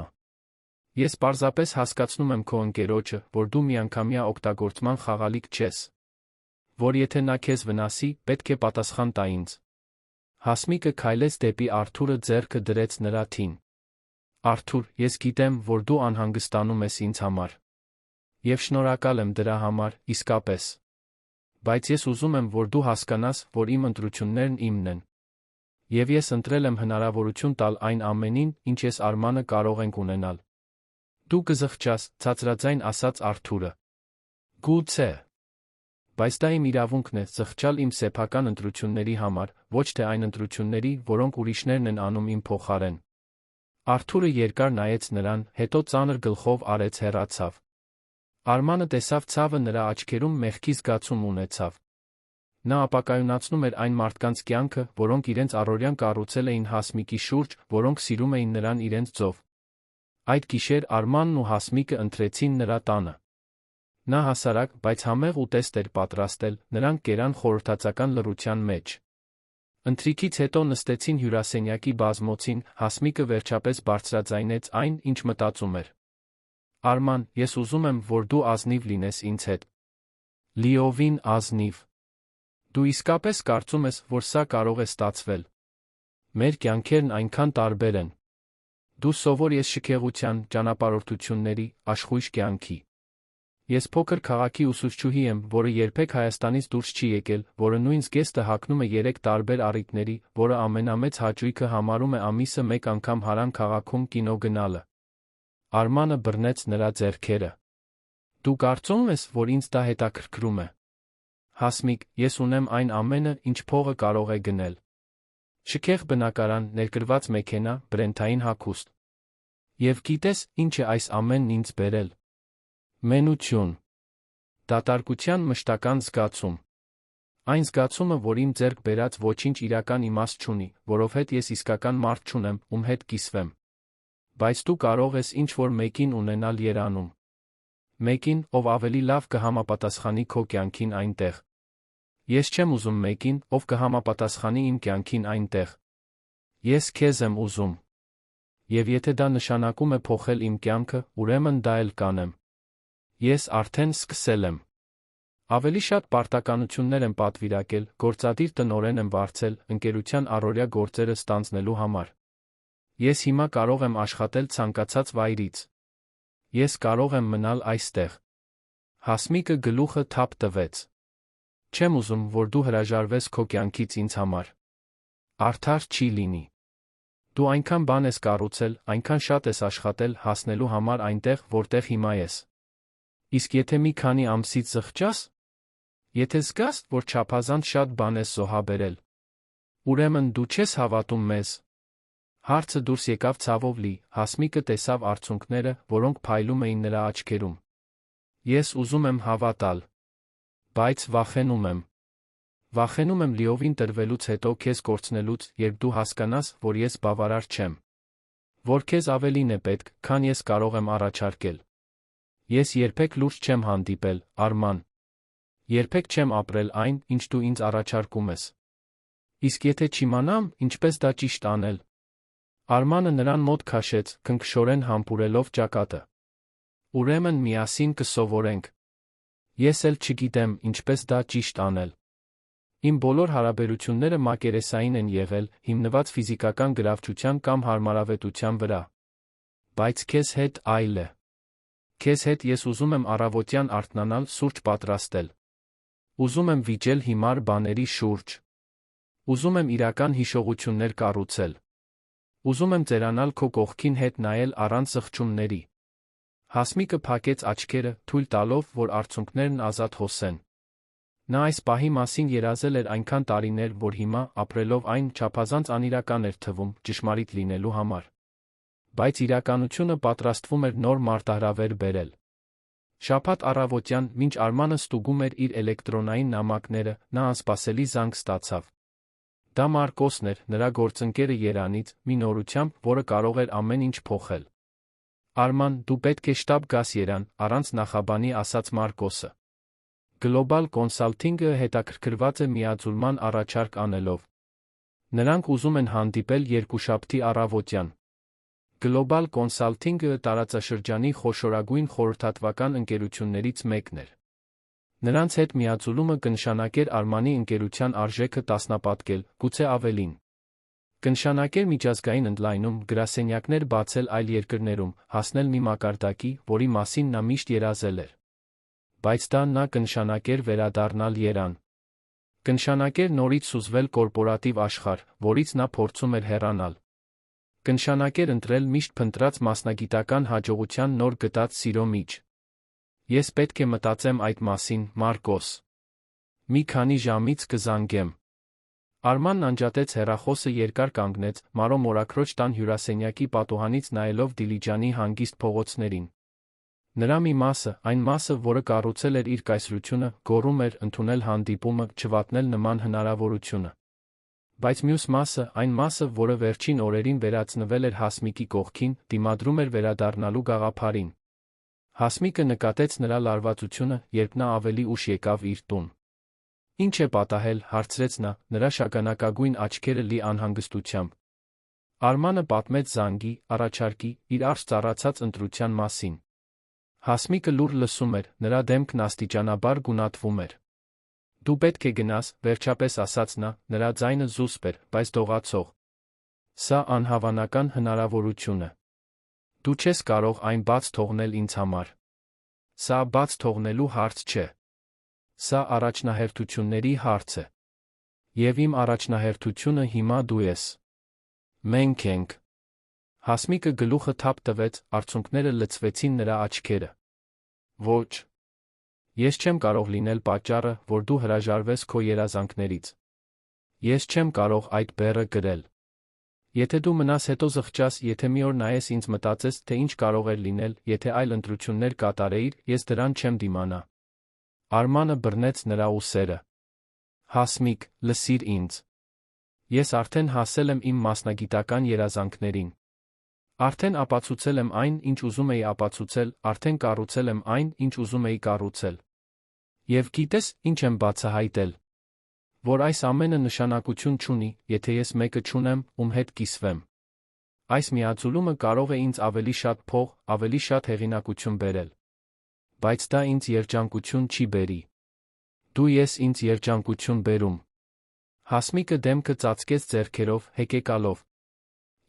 Ես պարզապես հասկացնում եմ քո ընկերոջը, որ դու միանգամյա օգտագործման խաղալիք չես։ Որ եթե նա քեզ վնասի, պետք է պատասխան տա ինձ։ Հասմիկը քայլեց դեպի Արթուրը, ձեռքը դրեց նրա թին։ Արթուր, ես գիտեմ, որ դու անհանգստանում ես ինձ համար։ Եվ շնորհակալ եմ դրա համար, իսկապես։ Բայց ես ուզում եմ, որ դու հասկանաս, որ իմ ընտրություններն իմն են։ Եվ ես ընտրել եմ հնարավորություն տալ այն ամենին, ինչ ես Արմանը կարող ենք ունենալ։ Դու կզղջաս, ցածրաձայն ասաց Արթուրը։ Գուցե։ Բայց դա իմ իրավունքն է, զղջալ իմ սեփական ընտրությունների համար, ոչ թե այն ընտրությունների, որոնք ուրիշներն են անում իմ փոխարեն։ Արթուրը երկար նայեց նրան, հետո ծանր գլխով արեց հեռացավ։ Արմանը տեսավ ցավը նրա աչքերում, մեղքի զգացում ունեցավ։ Նա ապակայունացնում էր այն մարդկանց կյանքը, որոնք իրենց առօրյան կառուցել էին Հասմիկի շուրջ, որոնք սիրում էին նրան իրենց ձով։ Այդ գիշեր Արմանն ու Հասմիկը ընթրեցին նրա տանը։ Նա հասարակ, բայց համեղ ուտեստ էր պատրաստել, նրանք կերան խորհրդածական լռության մեջ։ Ընթրիքից հետո նստեցին հյուրասենյակի բազմոցին, Հասմիկը վերջապես բարձրաձայնեց այն, ինչ մտածում էր։ Արման, ես ուզում եմ, որ դու ազնիվ լինես ինձ հետ։ Լիովին ազնիվ։ Դու իսկապես կարծում ես, որ սա կարող է ստացվել։ Մեր կյանքերն այնքան տարբեր են։ Դու սովոր ես շքեղության, ճանապարհորդությունների, աշխույժ կյանքի։ Ես փոքր քաղաքի ուսուցչուհի եմ, որը երբեք Հայաստանից դուրս չի եկել, որը նույն զգեստը հագնում է 3 տարբեր առիթների, որը ամենամեծ հաճույքը համարում է ամիսը մեկ անգամ Հարան քաղաքում կինո գնալը։ Արմանը բռնեց նրա ձեռքերը։ Դու կարծում ես, որ ինձ դա հետաքրքրում է։ Հասմիկ, ես ունեմ այն ամենը, ինչ փողը կարող է գնել։ Շքեղ բնակարան, ներկրված մեքենա, բրենթային հագուստ։ Եվ գիտես, ինչ է այս ամենն ինձ բերել։ Մենություն։ Դատարկության մշտական զգացում։ Այն զգացումը, որ իմ ձեռք բերած ոչինչ իրական իմաստ չունի, որովհետև ես իսկական մարդ չունեմ, ում հետ կիսվեմ։ Բայց դու կարող ես ինչ-որ մեկին ունենալ Երանում։ Մեկին, ով ավելի լավ կհամապատասխանի քո կյանքին այնտեղ։ Ես չեմ ուզում մեկին, ով կհամապատասխանի իմ կյանքին այնտեղ։ Ես քեզ եմ ուզում։ Եվ եթե դա նշանակում է փոխել իմ կյանքը, ուրեմն դա էլ կանեմ։ Ես արդեն սկսել եմ։ Ավելի շատ պարտականություններ եմ պատվիրակել, գործադիր տնօրեն եմ վարձել, ընկերության առօրյա գործերը ստանձնելու համար։ Ես հիմա կարող եմ աշխատել ցանկացած վայրից։ Ես կարող եմ մնալ այստեղ։ Հասմիկը գլուխը թափ տվեց։ Չեմ ուզում, որ դու հրաժարվես քո կյանքից ինձ համար։ Արդար չի լինի։ Դու այնքան բան ես կառուցել, այնքան շատ ես աշխատել հասնելու համար այնտեղ, որտեղ հիմա ես։ Իսկ եթե մի քանի ամսից զղջաս, եթե զգաս, որ չափազանց շատ բան ես զոհաբերել, ուրեմն դու չես հավատում մեզ։ Հարցը դուրս եկավ ցավով լի, Հասմիկը տեսավ արցունքները, որոնք փայլում էին նրա աչքերում։ Ես ուզում եմ հավատալ, բայց վախենում եմ։ Վախենում եմ լիովին տրվելուց հետո քեզ կորցնելուց, երբ դու հասկանաս, որ ես բավարար չեմ։ Որ քեզ ավելին է պետք, քան ես կարող եմ առաջարկել։ Ես երբեք լուրջ չեմ հանդիպել, Արման։ Երբեք չեմ ապրել այն, ինչ դու ինձ առաջարկում ես։ Իսկ եթե չիմանամ, ինչպես դա ճիշտ անել։ Արմանը նրան մոտ քաշեց, քնքշորեն համբուրելով ճակատը։ Ուրեմն միասին կսովորենք։ Ես էլ չգիտեմ, ինչպես դա ճիշտ անել։ Իմ բոլոր հարաբերությունները մակերեսային են եղել, հիմնված ֆիզիկական գրավչության կամ հարմարավետության վրա։ Բայց քեզ հետ այլ է։ Քեզ հետ ես ուզում եմ առավոտյան արթնանալ սուրճ պատրաստել։ Ուզում եմ վիճել հիմար բաների շուրջ։ Ուզում եմ իրական հիշողություններ կառուցել։ Ուզում եմ ծերանալ քո կողքին հետ նայել առանց զղջումների։ Հասմիկը փակեց աչքերը, թույլ տալով, որ արցունքներն ազատ հոսեն։ Նա այս պահի մասին երազել էր այնքան տարիներ, որ հիմա, ապրելով այն, չափազանց անիրական էր թվում, ճշմարիտ լինելու համար։ Բայց իրականությունը պատրաստվում էր նոր մարտահրավեր բերել։ Շաբաթ առավոտյան, մինչ Արմանը ստուգում էր իր էլեկտրոնային նամակները, նա անսպասելի զանգ ստացավ։ Դա Մարկոսն էր, նրա գործընկերը Երանից, մի նորությամբ, որը կարող էր ամեն ինչ փոխել։ Արման, դու պետք է շտապ գաս Երան, առանց նախաբանի ասաց Մարկոսը։ Գլոբալ կոնսալթինգը հետաքրքրված է միաձուլման առաջարկ անելով։ Նրանք ուզում են հանդիպել երկուշաբթի առավոտյան։ Գլոբալ կոնսալթինգը տարածաշրջանի խոշորագույն խորհրդատվական ընկերություններից մեկն էր։ Նրանց հետ միաձուլումը կնշանակեր Արմանի ընկերության արժեքը տասնապատկել, գուցե ավելին։ Կնշանակեր միջազգային ընդլայնում, գրասենյակներ բացել այլ երկրներում, հասնել մի մակարդակի, որի մասին նա միշտ երազել էր։ Բայց դա նա կնշանակեր վերադառնալ Երան։ Կնշանակեր նորից սուզվել կորպորատիվ աշխարհ, որից նա փորձում էր հեռանալ։ Կնշանակեր ընտրել միշտ փնտրած մասնագիտական հաջողության նոր գտած սիրո միջ։ Ես պետք է մտածեմ այդ մասին, Մարկոս։ Մի քանի ժամից կզանգեմ։ Արմանն անջատեց հեռախոսը, երկար կանգնեց, Մարո մորաքրոջ տան հյուրասենյակի պատուհանից նայելով Դիլիջանի հանգիստ փողոցներին։ Նրա մի մասը, այն մասը, որը կառուցել էր իր կայսրությունը, գոռում էր ընդունել հանդիպումը, չվատնել նման հնարավորությունը։ Բայց մյուս մասը, այն մասը, որը վերջին օրերին վերածնվել էր Հասմիկի կողքին, դիմադրում էր վերադառնալու գաղափարին։ Հասմիկը նկատեց նրա լարվածությունը, երբ նա ավելի ուշ եկավ իր տուն։ Ինչ է պատահել, հարցրեց նա, նրա շագանակագույն աչքերը լի անհանգստությամբ։ Արմանը պատմեց զանգի, առաջարկի, իր արժ ծառացած ընտրության մասին։ Հասմիկը լուր լսում էր, նրա դեմքն աստիճանաբար գունատվում էր։ Դու պետք է գնաս, վերջապես ասաց նա, նրա ձայնը զուսպ էր, բայց դողացող։ Սա անհավանական հնարավորություն է։ Դու չես կարող այն բաց թողնել ինձ համար։ Սա բաց թողնելու հարց չէ։ Սա առաջնահերթությունների հարց է։ Եվ իմ առաջնահերթությունը հիմա դու ես։ Մենք ենք։ Հասմիկը գլուխը թափ տվեց, արցունքները լցվեցին նրա աչքերը։ Ոչ։ Ես չեմ կարող լինել պատճառը, որ դու հրաժարվես քո երազանքներից։ Ես չեմ կարող այդ բեռը գրել։ Եթե դու մնաս հետո զղջաս, եթե մի օր նայես ինձ մտածես, թե ինչ կարող էր լինել, եթե այլ ընտրություններ կատարեիր, ես դրան չեմ դիմանա։ Արմանը բռնեց նրա ուսերը։ Հասմիկ, լսիր ինձ։ Ես արդեն հասել եմ իմ մասնագիտական երազանքներին։ Արդեն ապացուցել եմ այն, ինչ ուզում էի ապացուցել, արդեն կառուցել եմ այն, ինչ ուզում էի կառուցել։ Եվ գիտես, ինչ եմ բացահայտել։ Որ այս ամենը նշանակություն չունի, եթե ես մեկը չունեմ, ում հետ կիսվեմ։ Այս միաձուլումը կարող է ինձ ավելի շատ փող, ավելի շատ հեղինակություն բերել։ Բայց դա ինձ երջանկություն չի բերի։ Դու ես ինձ երջանկություն բերում։ Հասմիկը դեմքը ծածկեց ձեռքերով, հեկեկալով։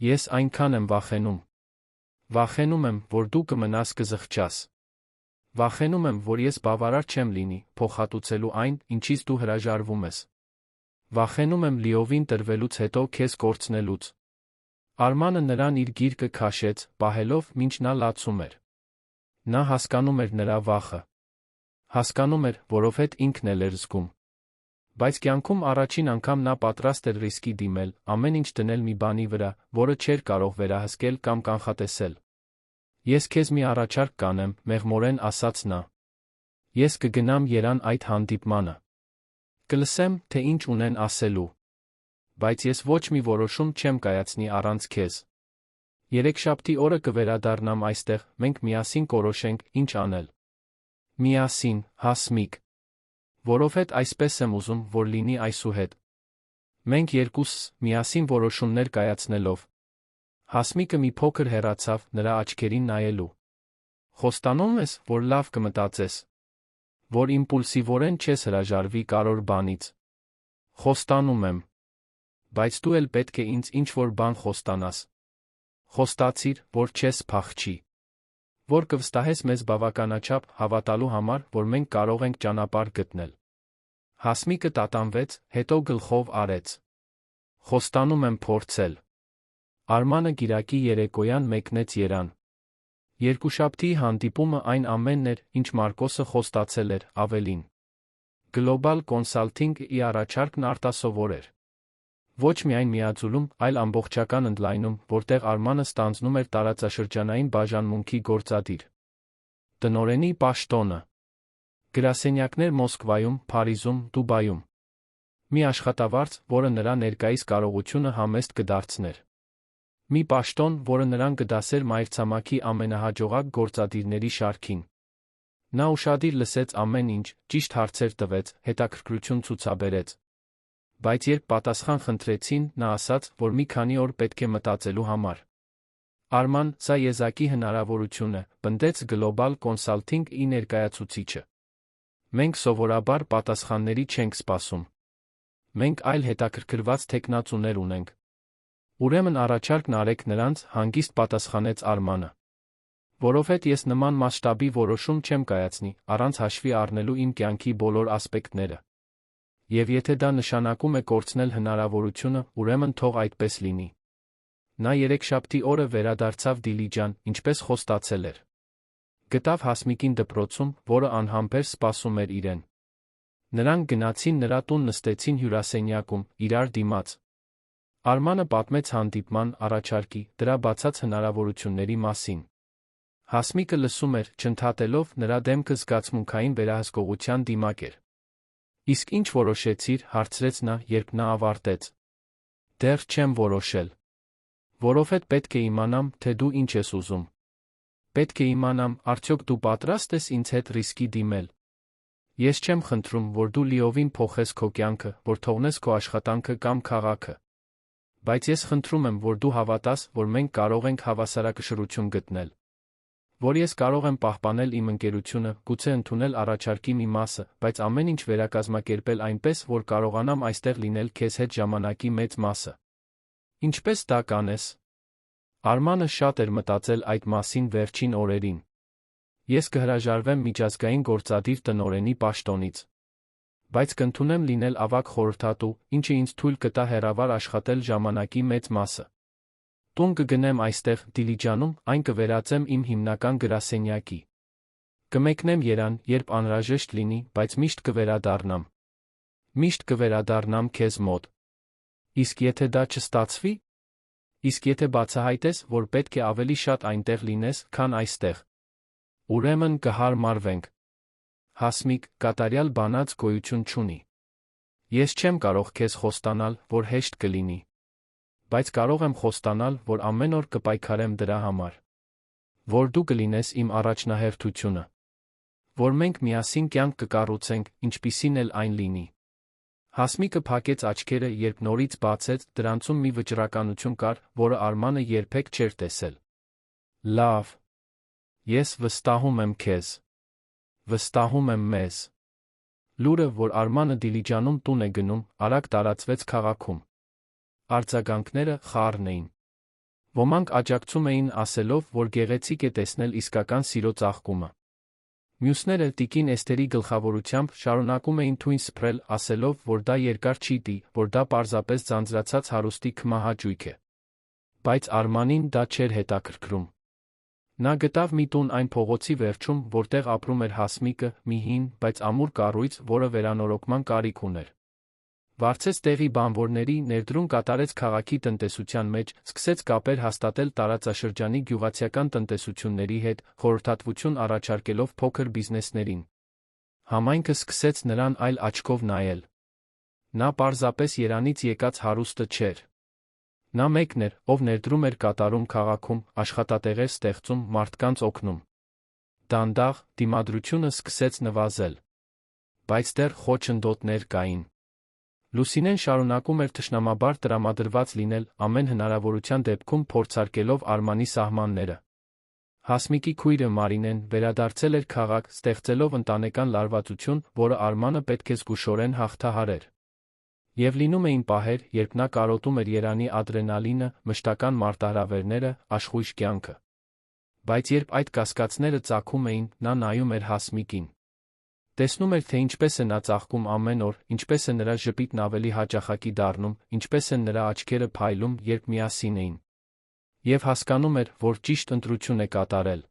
Ես այնքան եմ վախենում։ Վախենում եմ, որ դու կմնաս կզղջաս։ Վախենում եմ, որ ես բավարար չեմ լինի փոխհատուցելու այն, ինչից դու հրաժարվում ես։ Վախենում եմ լիովին տրվելուց հետո քեզ կորցնելուց։ Արմանը նրան իր գիրկը քաշեց, պահելով, մինչ նա լացում էր։ Նա հասկանում էր նրա վախը։ Հասկանում էր, որովհետև ինքն էլ էր զգում։ Բայց կյանքում առաջին անգամ նա պատրաստ էր ռիսկի դիմել, ամեն ինչ դնել մի բանի վրա, որը չէր կարող վերահսկել կամ կանխատեսել։ Ես քեզ մի առաջարկ կանեմ, մեղմորեն ասաց նա։ Ես կգնամ Երան այդ հանդիպմանը։ Կլսեմ, թե ինչ ունեն ասելու։ Բայց ես ոչ մի որոշում չեմ կայացնի առանց քեզ։ Երեքշաբթի օրը կվերադառնամ այստեղ, մենք միասին կորոշենք, ինչ անել։ Միասին, Հասմիկ։ Որովհետև այսպես եմ ուզում, որ լինի այսուհետ։ Մենք երկուսս, միասին որոշումներ կայացնելով։ Հասմիկը մի փոքր հեռացավ, նրա աչքերին նայելու։ Խոստանում ես, որ լավ կմտածես։ Որ իմպուլսիվորեն չես հրաժարվի կարևոր բանից։ Խոստանում եմ։ Բայց դու էլ պետք է ինձ ինչ-որ բան խոստանաս։ Խոստացիր, որ չես փախչի։ Որ կվստահես մեզ բավականաչափ հավատալու համար, որ մենք կարող ենք ճանապարհ գտնել։ Հասմիկը տատանվեց, հետո գլխով արեց։ Խոստանում եմ փորձել։ Արմանը գիրակի երեկոյան մեկնեց Երան։ Երկուշաբթիի հանդիպումը այն ամենն էր, ինչ Մարկոսը խոստացել էր, ավելին։ Global Consulting-ի առաջարկն արտասովոր էր։ Ոչ միայն միաձուլում, այլ ամբողջական ընդլայնում, որտեղ Արմանը ստանձնում էր տարածաշրջանային բաժանմունքի գործադիր։ Տնօրենի պաշտոնը։ Գրասենյակներ Մոսկվայում, Փարիզում, Դուբայում։ Մի աշխատավարձ, որը նրա ներկայիս կարողությունը համեստ կդարձներ։ Մի պաշտոն, որը նրան կդասեր մայրցամաքի ամենահաջողակ գործադիրների շարքին։ Նա ուշադիր լսեց ամեն ինչ, ճիշտ հարցեր տվեց, հետաքրքրություն ցուցաբերեց։ Բայց երբ պատասխան խնդրեցին, նա ասաց, որ մի քանի օր պետք է մտածելու համար։ Արման, սա եզակի հնարավորություն է, պնդեց Global Consulting-ի ներկայացուցիչը։ Մենք սովորաբար պատասխանների չենք սպասում։ Մենք այլ հետաքրքրված թեկնածուներ ունենք։ Ուրեմն առաջարկն արեք նրանց, հանգիստ պատասխանեց Արմանը։ Որովհետև ես նման մասշտաբի որոշում չեմ կայացնի, առանց հաշվի առնելու իմ կյանքի բոլոր ասպեկտները։ Եվ եթե դա նշանակում է կորցնել հնարավորությունը, ուրեմն թող այդպես լինի։ Նա երեքշաբթի օրը վերադարձավ Դիլիջան, ինչպես խոստացել էր։ Գտավ Հասմիկին դպրոցում, որը անհամբեր սպասում էր իրեն։ Նրանք գնացին նրա տուն, նստեցին հյուրասենյակում, իրար դիմաց։ Արմանը պատմեց հանդիպման, առաջարկի, դրա բացած հնարավորությունների մասին։ Հասմիկը լսում էր, չընդհատելով, նրա դեմքը զգացմունքային վերահսկողության դիմակ էր։ Իսկ ինչ որոշեցիր, հարցրեց նա, երբ նա ավարտեց։ Դեռ չեմ որոշել։ Որովհետև պետք է իմանամ, թե դու ինչ ես ուզում։ Պետք է իմանամ, արդյոք դու պատրաստ ես ինձ հետ ռիսկի դիմել։ Ես չեմ խնդրում, որ դու լիովին փոխես քո կյանքը, որ թողնես քո աշխատանքը կամ քաղաքը։ Բայց ես խնդրում եմ, որ դու հավատաս, որ մենք կարող ենք հավասարակշռություն գտնել։ Որ ես կարող եմ պահպանել իմ ընկերությունը, գուցե ընդունել առաջարկի մի մասը, բայց ամեն ինչ վերակազմակերպել այնպես, որ կարողանամ այստեղ լինել քեզ հետ ժամանակի մեծ մասը։ Ինչպես դա կանես։ Արմանը շատ էր մտածել այդ մասին վերջին օրերին։ Ես կհրաժարվեմ միջազգային գործադիր տնօրենի պաշտոնից։ Բայց կընդունեմ լինել ավագ խորհրդատու, ինչը ինձ թույլ կտա հեռավար աշխատել ժամանակի մեծ մասը։ Տուն կգնեմ այստեղ, Դիլիջանում, այն կվերածեմ իմ հիմնական գրասենյակի։ Կմեկնեմ Երան, երբ անհրաժեշտ լինի, բայց միշտ կվերադառնամ։ Միշտ կվերադառնամ քեզ մոտ։ Իսկ եթե դա չստացվի։ Իսկ եթե բացահայտես, որ պետք է ավելի շատ այնտեղ լինես, քան այստեղ։ Ուրեմն կհարմարվենք։ Հասմիկ, կատարյալ բանած գոյություն չունի։ Ես չեմ կարող քեզ խոստանալ, որ հեշտ կլինի։ Բայց կարող եմ խոստանալ, որ ամեն օր կպայքարեմ դրա համար։ Որ դու կլինես իմ առաջնահերթությունը։ Որ մենք միասին կյանք կկառուցենք, ինչպիսին էլ այն լինի։ Հասմիկը փակեց աչքերը, երբ նորից բացեց, դրանցում մի վճռականություն կար, որը Արմանը երբեք չէր տեսել։ Լավ։ Ես վստահում եմ քեզ։ Վստահում եմ մեզ։ Լուրը, որ Արմանը Դիլիջանում տուն է գնում, արագ տարածվեց քաղաքում։ Արձագանքները խառն էին։ Ոմանք աջակցում էին ասելով, որ գեղեցիկ է տեսնել իսկական սիրո ծաղկումը։ Մյուսները տիկին Էսթերի գլխավորությամբ շարունակում էին թույն սփռել, ասելով, որ դա երկար չի տի, որ դա պարզապես ձանձրացած հարուստի քմահաճույք է։ Բայց Արմանին դա չէր հետաքրքրում։ Նա գտավ մի տուն այն փողոցի վերջում, որտեղ ապրում էր Հասմիկը, մի հին, բայց ամուր կառույց, որը վերանորոգման կարիք ուներ։ Վարձեց տեղի բանվորների, ներդրում կատարեց քաղաքի տնտեսության մեջ, սկսեց կապեր հաստատել տարածաշրջանի գյուղացիական տնտեսությունների հետ, խորհրդատվություն առաջարկելով փոքր բիզնեսներին։ Համայնքը սկսեց նրան այլ աչքով նայել։ Նա պարզապես երանից եկած հարուստը չէր։ Նա մեկն էր, ով ներդրում էր կատարում քաղաքում, աշխատատեղեր ստեղծում, մարդկանց օգնում։ Դանդաղ, դիմադրությունը սկսեց նվազել։ Բայց դեռ խոչընդոտներ կային։ Լուսինեն շարունակում էր թշնամաբար տրամադրված լինել, ամեն հնարավորության դեպքում փորձարկելով Արմանի սահմանները։ Հասմիկի քույրը Մարինեն վերադարձել էր քաղաք, ստեղծելով ընտանեկան լարվածություն, որը Արմանը պետք է զգուշորեն հաղթահարեր։ Եվ լինում էին պահեր, երբ նա կարոտում էր Երանի ադրենալինը, մշտական մարտահրավերները, աշխույժ կյանքը։ Բայց երբ այդ կասկածները ծագում էին, նա նայում էր Հասմիկին։ Տեսնում էր, թե ինչպես է նա ծաղկում ամեն օր, ինչպես է նրա ժպիտն ավելի հաճախակի դառնում, ինչպես են նրա աչքերը փայլում, երբ միասին էին։ Եվ հասկանում էր, որ ճիշտ ընտրություն է կատարել։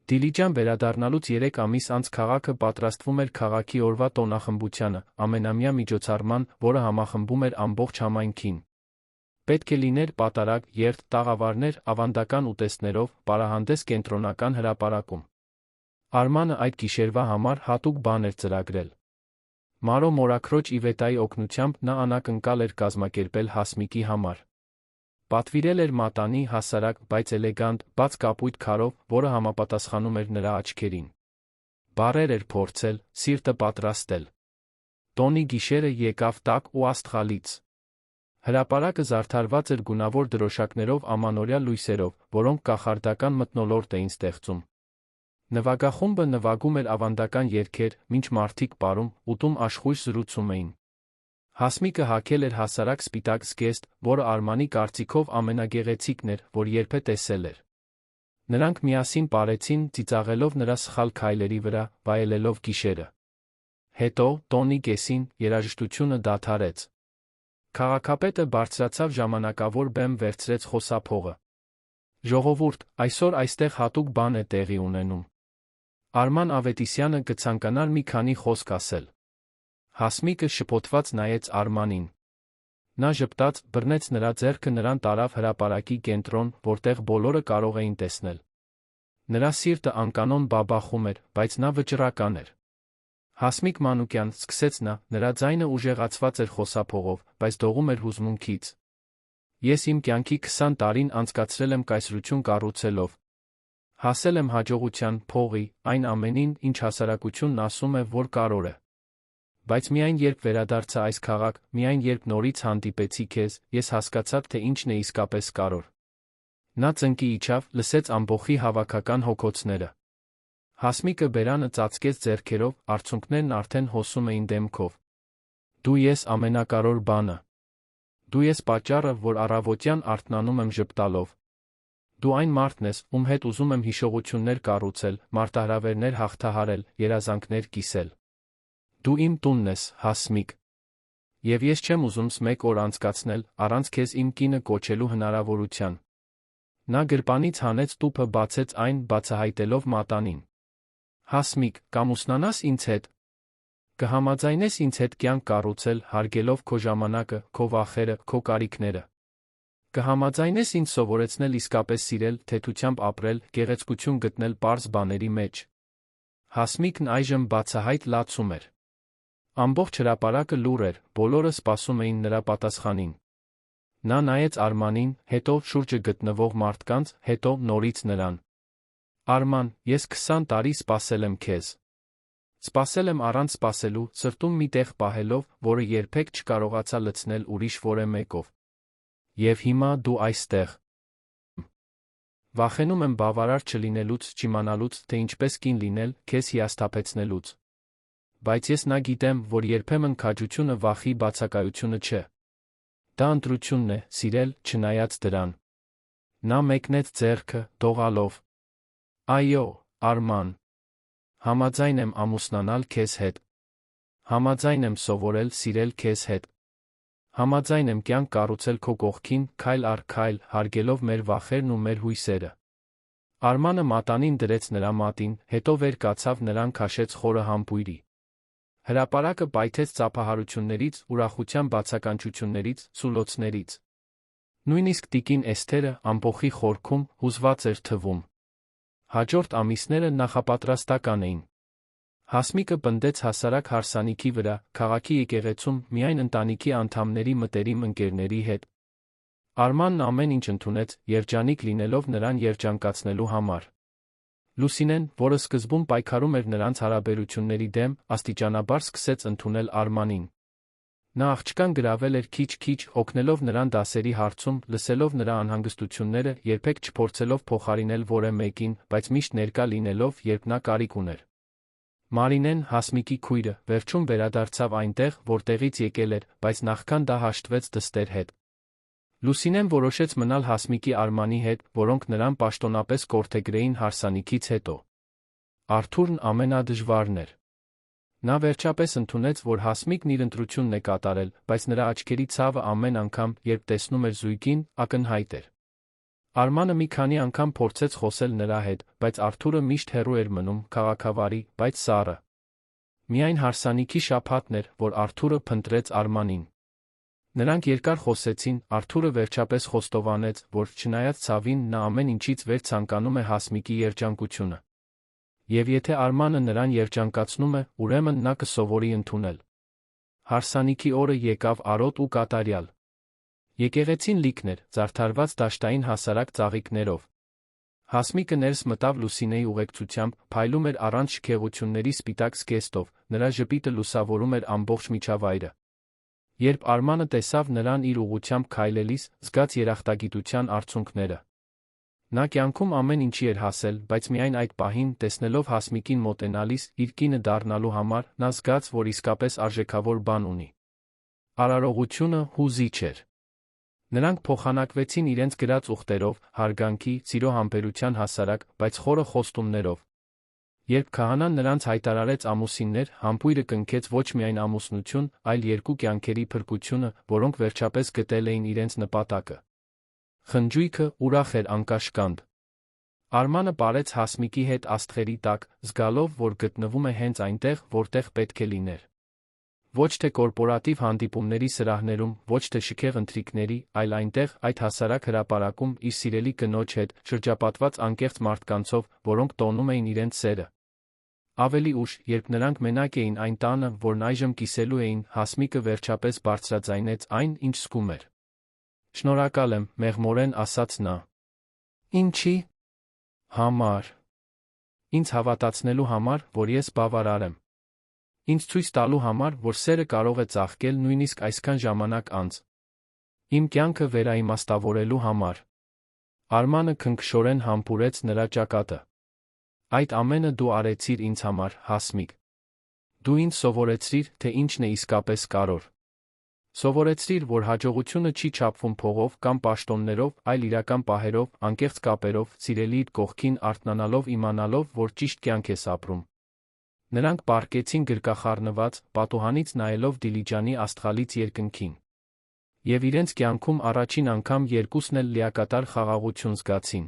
Դիլիջան վերադառնալուց 3 ամիս անց քաղաքը պատրաստվում էր քաղաքի օրվա տոնախմբությանը, ամենամյա միջոցառման, որը համախմբում էր ամբողջ համայնքին։ Պետք է լիներ պատարագ, երթ, տաղավարներ, ավանդական ուտեստներով, պարահանդես կենտրոնական հրապարակում։ Արմանը այդ գիշերվա համար հատուկ բան էր ծրագրել։ Մարո մորաքրոջ Իվետայի օգնությամբ նա անակնկալ էր կազմակերպել Հասմիկի համար։ Պատվիրել էր մատանի, հասարակ, բայց էլեգանտ, բաց կապույտ քարով, որը համապատասխանում էր նրա աչքերին։ Բառեր էր փորձել, սիրտը պատրաստել։ Տոնի գիշերը եկավ տաք ու աստղալից։ Հրապարակը զարդարված էր գունավոր դրոշակներով ամանորյա լույսերով, որոնք կախարդական մթնոլորտ էին ստեղծում։ Նվագախումբը նվագում էր ավանդական երգեր, մինչ մարդիկ պարում, ուտում աշխույժ զրուցում էին։ Հասմիկը հագել էր հասարակ սպիտակ զգեստ, որը Արմանի կարծիքով ամենագեղեցիկն էր, որ երբե տեսել էր։ Նրանք միասին պարեցին, ծիծաղելով նրա սխալ քայլերի վրա, վայելելով գիշերը։ Հետո, տոնի կեսին, երաժշտությունը դադարեց։ Քաղաքապետը բարձրացավ ժամանակավոր բեմ վերցրեց խոսափողը։ Ժողովուրդ, այսօր այստեղ հատուկ բան է տեղի ունենում։ Արման Ավետիսյանը կցանկանար մի քանի խոսք ասել։ Հասմիկը շփոթված նայեց Արմանին։ Նա ժպտաց, բռնեց նրա ձեռքը, նրան տարավ հրապարակի կենտրոն, որտեղ բոլորը կարող էին տեսնել։ Նրա սիրտը անկանոն բաբախում էր, բայց նա վճռական էր։ Հասմիկ Մանուկյան, սկսեց նա, նրա ձայնը ուժեղացված էր խոսափողով, բայց դողում էր հուզմունքից։ Ես իմ կյանքի 20 տարին անցկացրել եմ կայսրություն կառուցելով։ Հասել եմ հաջողության, փողի, այն ամենին, ինչ հասարակությունն ասում է, որ կարևոր է։ Բայց միայն երբ վերադարձա այս քաղաք, միայն երբ նորից հանդիպեցի քեզ, ես հասկացա, թե ինչն է իսկապես կարևոր։ Նա ծնկի իջավ, լսեց ամբոխի հավաքական հոգոցները։ Հասմիկը բերանը ծածկեց ձեռքերով, արցունքներն արդեն հոսում էին դեմքով։ Դու ես ամենակարևոր բանը։ Դու ես պատճառը, որ առավոտյան արթնանում եմ ժպտալով։ Դու այն մարդն ես, ում հետ ուզում եմ հիշողություններ կառուցել, մարտահրավերներ հաղթահարել, երազանքներ կիսել։ Դու իմ տունն ես, Հասմիկ։ Եվ ես չեմ ուզում մեկ օր անցկացնել, առանց քեզ իմ կինը կոչելու հնարավորության։ Նա գրպանից հանեց տուփը, բացեց այն, բացահայտելով մատանին։ Հասմիկ, կամուսնանաս ինձ հետ։ Կհամաձայնես ինձ հետ կյանք կառուցել, հարգելով քո ժամանակը, քո վախերը, քո կարիքները։ Կհամաձայնես ինձ սովորեցնել իսկապես սիրել, թեթությամբ ապրել, գեղեցկություն գտնել պարզ բաների մեջ։ Հասմիկն այժմ բացահայտ լացում էր։ Ամբողջ հրապարակը լուռ էր, բոլորը սպասում էին նրա պատասխանին։ Նա նայեց Արմանին, հետո շուրջը գտնվող մարդկանց, հետո նորից նրան։ Արման, ես 20 տարի սպասել եմ քեզ։ Սպասել եմ առանց սպասելու, սրտում մի տեղ պահելով, որը երբեք չկարողացա լցնել ուրիշ որևէ մեկով։ Եվ հիմա դու այստեղ։ Վախենում եմ բավարար չլինելուց, չիմանալուց, թե ինչպես կին լինել, քեզ հիասթափեցնելուց։ Բայց ես նա գիտեմ, որ երբեմն քաջությունը վախի բացակայությունը չէ։ Դա ընտրությունն է, սիրել, չնայած դրան։ Նա մեկնեց ձեռքը, դողալով։ Այո, Արման։ Համաձայն եմ ամուսնանալ քեզ հետ։ Համաձայն եմ սովորել սիրել քեզ հետ։ Համաձայն եմ կյանք կառուցել քո կողքին, քայլ առ քայլ, հարգելով մեր վախերն ու մեր հույսերը։ Արմանը մատանին դրեց նրա մատին, հետո վեր կացավ նրան քաշեց խորը համբույրի։ Հրապարակը պայթեց ծափահարություններից, ուրախության բացականչություններից, սուլոցներից։ Նույնիսկ տիկին Էսթերը ամբոխի խորքում հուզված էր թվում։ Հաջորդ ամիսները նախապատրաստական էին։ Հասմիկը պնդեց հասարակ հարսանիքի վրա, քաղաքի եկեղեցում, միայն ընտանիքի անդամների մտերիմ ընկերների հետ։ Արմանն ամեն ինչ ընդունեց, երջանիկ լինելով նրան երջանկացնելու համար։ Լուսինեն, որը սկզբում պայքարում էր նրանց հարաբերությունների դեմ, աստիճանաբար սկսեց ընդունել Արմանին։ Նա աղջկան գրավել էր քիչ-քիչ, օգնելով նրան դասերի հարցում, լսելով նրա անհանգստությունները, երբեք չփորձելով փոխարինել որևէ մեկին, բայց միշտ ներկա լինելով, երբ նա կարիք ուներ։ Մարինեն, Հասմիկի քույրը, վերջում վերադարձավ այնտեղ, որտեղից եկել էր, բայց նախքան դա հաշտվեց դստեր հետ։ Լուսինեն որոշեց մնալ Հասմիկի Արմանի հետ, որոնք նրան պաշտոնապես կորթեգրեին հարսանիքից հետո։ Արթուրն ամենադժվարն էր։ Նա վերջապես ընդունեց, որ Հասմիկն իր ընտրությունն է կատարել, բայց նրա աչքերի ցավը ամեն անգամ, երբ տեսնում էր զույգին, ակնհայտ էր։ Արմանը մի քանի անգամ փորձեց խոսել նրա հետ, բայց Արթուրը միշտ հեռու էր մնում, քաղաքավարի, բայց սառը։ Միայն հարսանիքի շաբաթն էր, որ Արթուրը փնտրեց Արմանին։ Նրանք երկար խոսեցին, Արթուրը վերջապես խոստովանեց, որ չնայած ցավին, նա ամեն ինչից վեր ցանկանում է Հասմիկի երջանկությունը։ Եվ եթե Արմանը նրան երջանկացնում է, ուրեմն նա կսովորի ընդունել։ Հարսանիքի օրը եկավ արոտ ու կատարյալ։ Եկեղեցին լիքն էր, զարդարված դաշտային հասարակ ծաղիկներով։ Հասմիկը ներս մտավ Լուսինեի ուղեկցությամբ, փայլում էր առանց շքեղությունների սպիտակ զգեստով, նրա ժպիտը լուսավորում էր ամբողջ միջավայրը։ Երբ Արմանը տեսավ նրան իր ուղղությամբ քայլելիս, զգաց երախտագիտության արցունքները։ Նա կյանքում ամեն ինչի էր հասել, բայց միայն այդ պահին, տեսնելով Հասմիկին մոտենալիս, իր կինը դառնալու համար, նա զգաց, որ իսկապես արժեքավոր բան ունի։ Արարողությունը հուզիչ էր։ Նրանք փոխանակվեցին իրենց գրած ուխտերով, հարգանքի, սիրո համբերության հասարակ, բայց խորը խոստումներով։ Երբ քահանան նրանց հայտարարեց ամուսիններ, համբույրը կնքեց ոչ միայն ամուսնություն, այլ երկու կյանքերի փրկությունը, որոնք վերջապես գտել էին իրենց նպատակը։ Խնջույքը ուրախ էր անկաշկանդ։ Արմանը պարեց Հասմիկի հետ աստղերի տակ, զգալով, որ գտնվում է հենց այնտեղ, որտեղ պետք է լիներ։ Ոչ թե կորպորատիվ հանդիպումների սրահներում, ոչ թե շքեղ ընթրիքների, այլ այնտեղ, այդ հասարակ հրապարակում, իր սիրելի կնոջ հետ, շրջապատված անկեղծ մարդկանցով, որոնք տոնում էին իրենց սերը։ Ավելի ուշ, երբ նրանք մենակ էին այն տանը, որն այժմ կիսելու էին, Հասմիկը վերջապես բարձրաձայնեց այն, ինչ զգում էր։ Շնորհակալ եմ, մեղմորեն ասաց նա։ Ինչի՞։ Համար։ Ինձ հավատացնելու համար, որ ես բավարար եմ։ Ինձ ցույց տալու համար, որ սերը կարող է ծաղկել նույնիսկ այսքան ժամանակ անց։ Իմ կյանքը վերաիմաստավորելու համար։ Արմանը քնքշորեն համբուրեց նրա ճակատը։ Այդ ամենը դու արեցիր ինձ համար, Հասմիկ։ Դու ինձ սովորեցրիր, թե ինչն է իսկապես կարոր։ Սովորեցրիր, որ հաջողությունը չի չափվում փողով կամ պաշտոններով, այլ իրական պահերով, անկեղծ կապերով, սիրելիդ կողքին արթնանալով իմանալով, որ ճիշտ կյանք ես ապրում։ Նրանք պառկեցին գրկախառնված, պատուհանից նայելով Դիլիջանի աստղալից երկնքին։ Եվ իրենց կյանքում առաջին անգամ երկուսն էլ լիակատար խաղաղություն զգացին։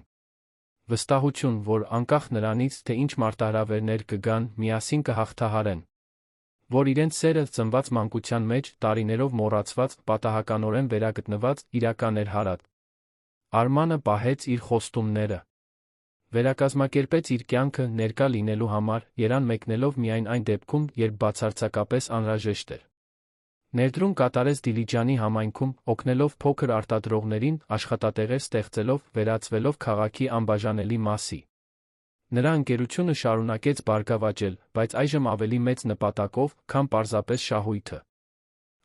Վստահություն, որ անկախ նրանից, թե ինչ մարտահրավերներ կգան, միասին կհաղթահարեն։ Որ իրենց սերը ծնված մանկության մեջ, տարիներով մոռացված, պատահականորեն վերագտնված, իրական էր հարատ։ Արմանը պահեց իր խոստումները։ Վերակազմակերպեց իր կյանքը ներկա լինելու համար, երան մեկնելով միայն այն դեպքում, երբ բացարձակապես անհրաժեշտ էր։ Ներդրում կատարեց Դիլիջանի համայնքում, օգնելով փոքր արտադրողներին, աշխատատեղեր ստեղծելով, վերածվելով քաղաքի անբաժանելի մասի։ Նրա ընկերությունը շարունակեց բարգավաճել, բայց այժմ ավելի մեծ նպատակով, քան պարզապես շահույթը։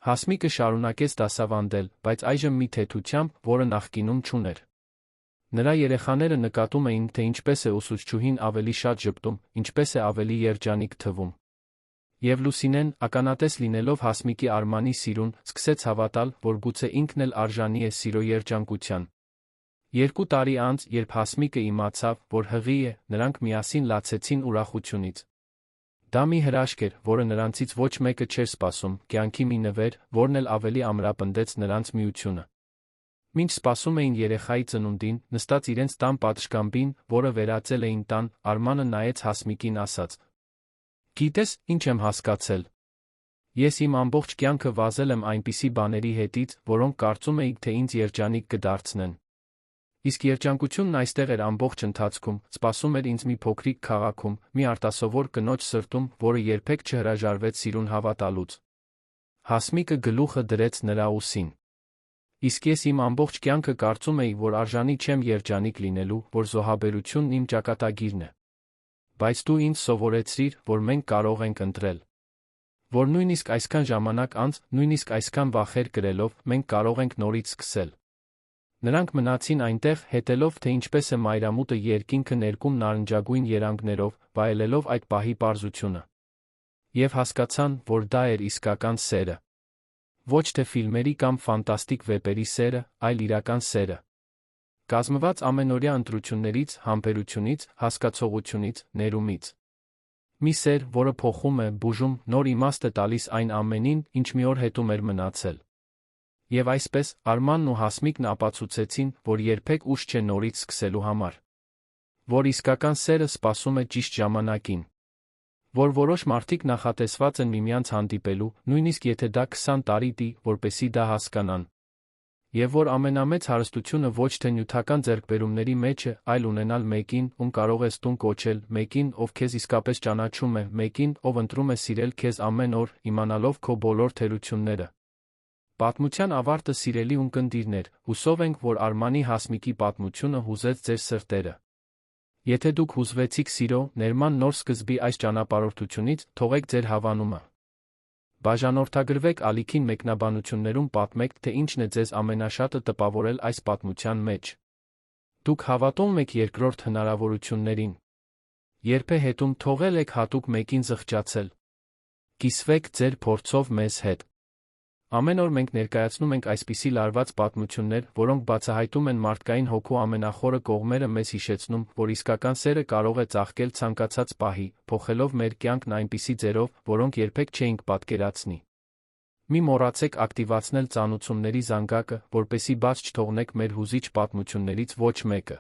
Հասմիկը շարունակեց դասավանդել, բայց այժմ մի թեթությամբ, որը նախկինում չուներ։ Նրա երեխաները նկատում էին, թե ինչպես է ուսուցչուհին ավելի շատ ժպտում, ինչպես է ավելի երջանիկ թվում։ Եվ Լուսինեն, ականատես լինելով Հասմիկի Արմանի սիրուն, սկսեց հավատալ, որ գուցե ինքն էլ արժանի է սիրո երջանկության։ 2 տարի անց, երբ Հասմիկը իմացավ, որ հղի է, նրանք միասին լացեցին ուրախությունից։ Դա մի հրաշք էր, որը նրանցից ոչ մեկը չէր սպասում, կյանքի մի նվեր, որն էլ ավելի ամրապնդեց նրանց միությունը։ Մինչ սպասում էին երեխայի ծնունդին, նստած իրենց տան պատշգամբին, որը վերածել էին տան, Արմանը նայեց Հասմիկին ասաց. «Գիտես, ինչ եմ հասկացել։ Ես իմ ամբողջ կյանքը վազել եմ այնպիսի բաների հետից, որոնք կարծում էի, թե ինձ երջանիկ կդարձնեն։ Իսկ երջանկությունն այստեղ էր ամբողջ ընթացքում, սպասում էր ինձ մի փոքրիկ քաղաքում, մի արտասովոր կնոջ սրտում, որը երբեք չհրաժարվեց սիրուն հավատալուց»։ Հասմիկը գլուխը դրեց նրա ուսին։ «Իսկ ես իմ ամբողջ կյանքը կարծում էի, որ արժանի չեմ երջանիկ լինելու, որ զոհաբերությունն իմ ճակատագիրն է։ Բայց դու ինձ սովորեցրիր, որ մենք կարող ենք ընտրել։ Որ նույնիսկ այսքան ժամանակ անց, նույնիսկ այսքան վախեր կրելով, մենք կարող ենք նորից սկսել»։ Նրանք մնացին այնտեղ, հետելով, թե ինչպես է մայրամուտը երկինքը ներկում նարնջագույն երանգներով, վայելելով այդ պահի պարզությունը։ Եվ հասկացան, որ դա էր իսկական սերը։ Ոչ թե ֆիլմերի կամ ֆանտաստիկ վեպերի սերը, այլ իրական սերը։ Կազմված ամենօրյա ընտրություններից, համբերությունից, հասկացողությունից, ներումից։ Մի սեր, որը փոխում է, բուժում, նոր իմաստ է տալիս այն ամենին, ինչ մի օր հետում էր մնացել։ Եվ այսպես, Արմանն ու Հասմիկն ապացուցեցին, որ երբեք ուշ չէ նորից սկսելու համար։ Որ իսկական սերը սպասում է ճիշտ ժամանակին։ Որ որոշ մարդիկ նախատեսված են միմյանց հանդիպելու, նույնիսկ եթե դա 20 տարի տի, որպեսզի դա հասկանան։ Եվ որ ամենամեծ հարստությունը ոչ թե նյութական ձեռքբերումների մեջ է, այլ ունենալ մեկին, ում կարող ես տուն կոչել, մեկին, ով քեզ իսկապես ճանաչում է, մեկին, ով ընտրում է սիրել քեզ ամեն օր, իմանալով քո բոլոր թերությունները։ Պատմության ավարտը, սիրելի ունկնդիրներ, հուսով ենք, որ Արմանի Հասմիկի պատմությունը հուզեց ձեր սրտերը։ Եթե դուք հուզվեցիք սիրո, ներման նոր սկզբի այս ճանապարհորդությունից, թողեք ձեր հավանումը։ Բաժանորդագրվեք ալիքին մեկնաբանություններում պատմեք, թե ինչն է ձեզ ամենաշատը տպավորել այս պատմության մեջ։ Դուք հավատո՞ւմ եք երկրորդ հնարավորություններին։ Երբ է հետում թողել եք հատուկ մեկին զղջացել։ Կիսվեք ձեր փորձով մեզ հետ։ Ամեն օր մենք ներկայացնում ենք այսպիսի լարված պատմություններ, որոնք բացահայտում են մարդկային հոգու ամենախորը կողմերը, մեզ հիշեցնում, որ իսկական սերը կարող է ծաղկել ցանկացած պահի, փոխելով մեր կյանքն այնպիսի ձևով, որոնք երբեք չէինք պատկերացնի։ Մի մոռացեք ակտիվացնել ծանուցումների զանգակը, որպեսզի բաց չթողնեք մեր հուզիչ պատմություններից ոչ մեկը։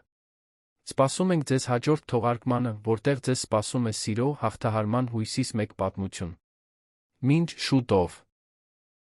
Սպասում ենք ձեզ հաջորդ թողարկմանը, որտեղ ձեզ սպասում է սիրո հաղթահարման հույսիս մեկ պատմություն։ Մինչ շուտով։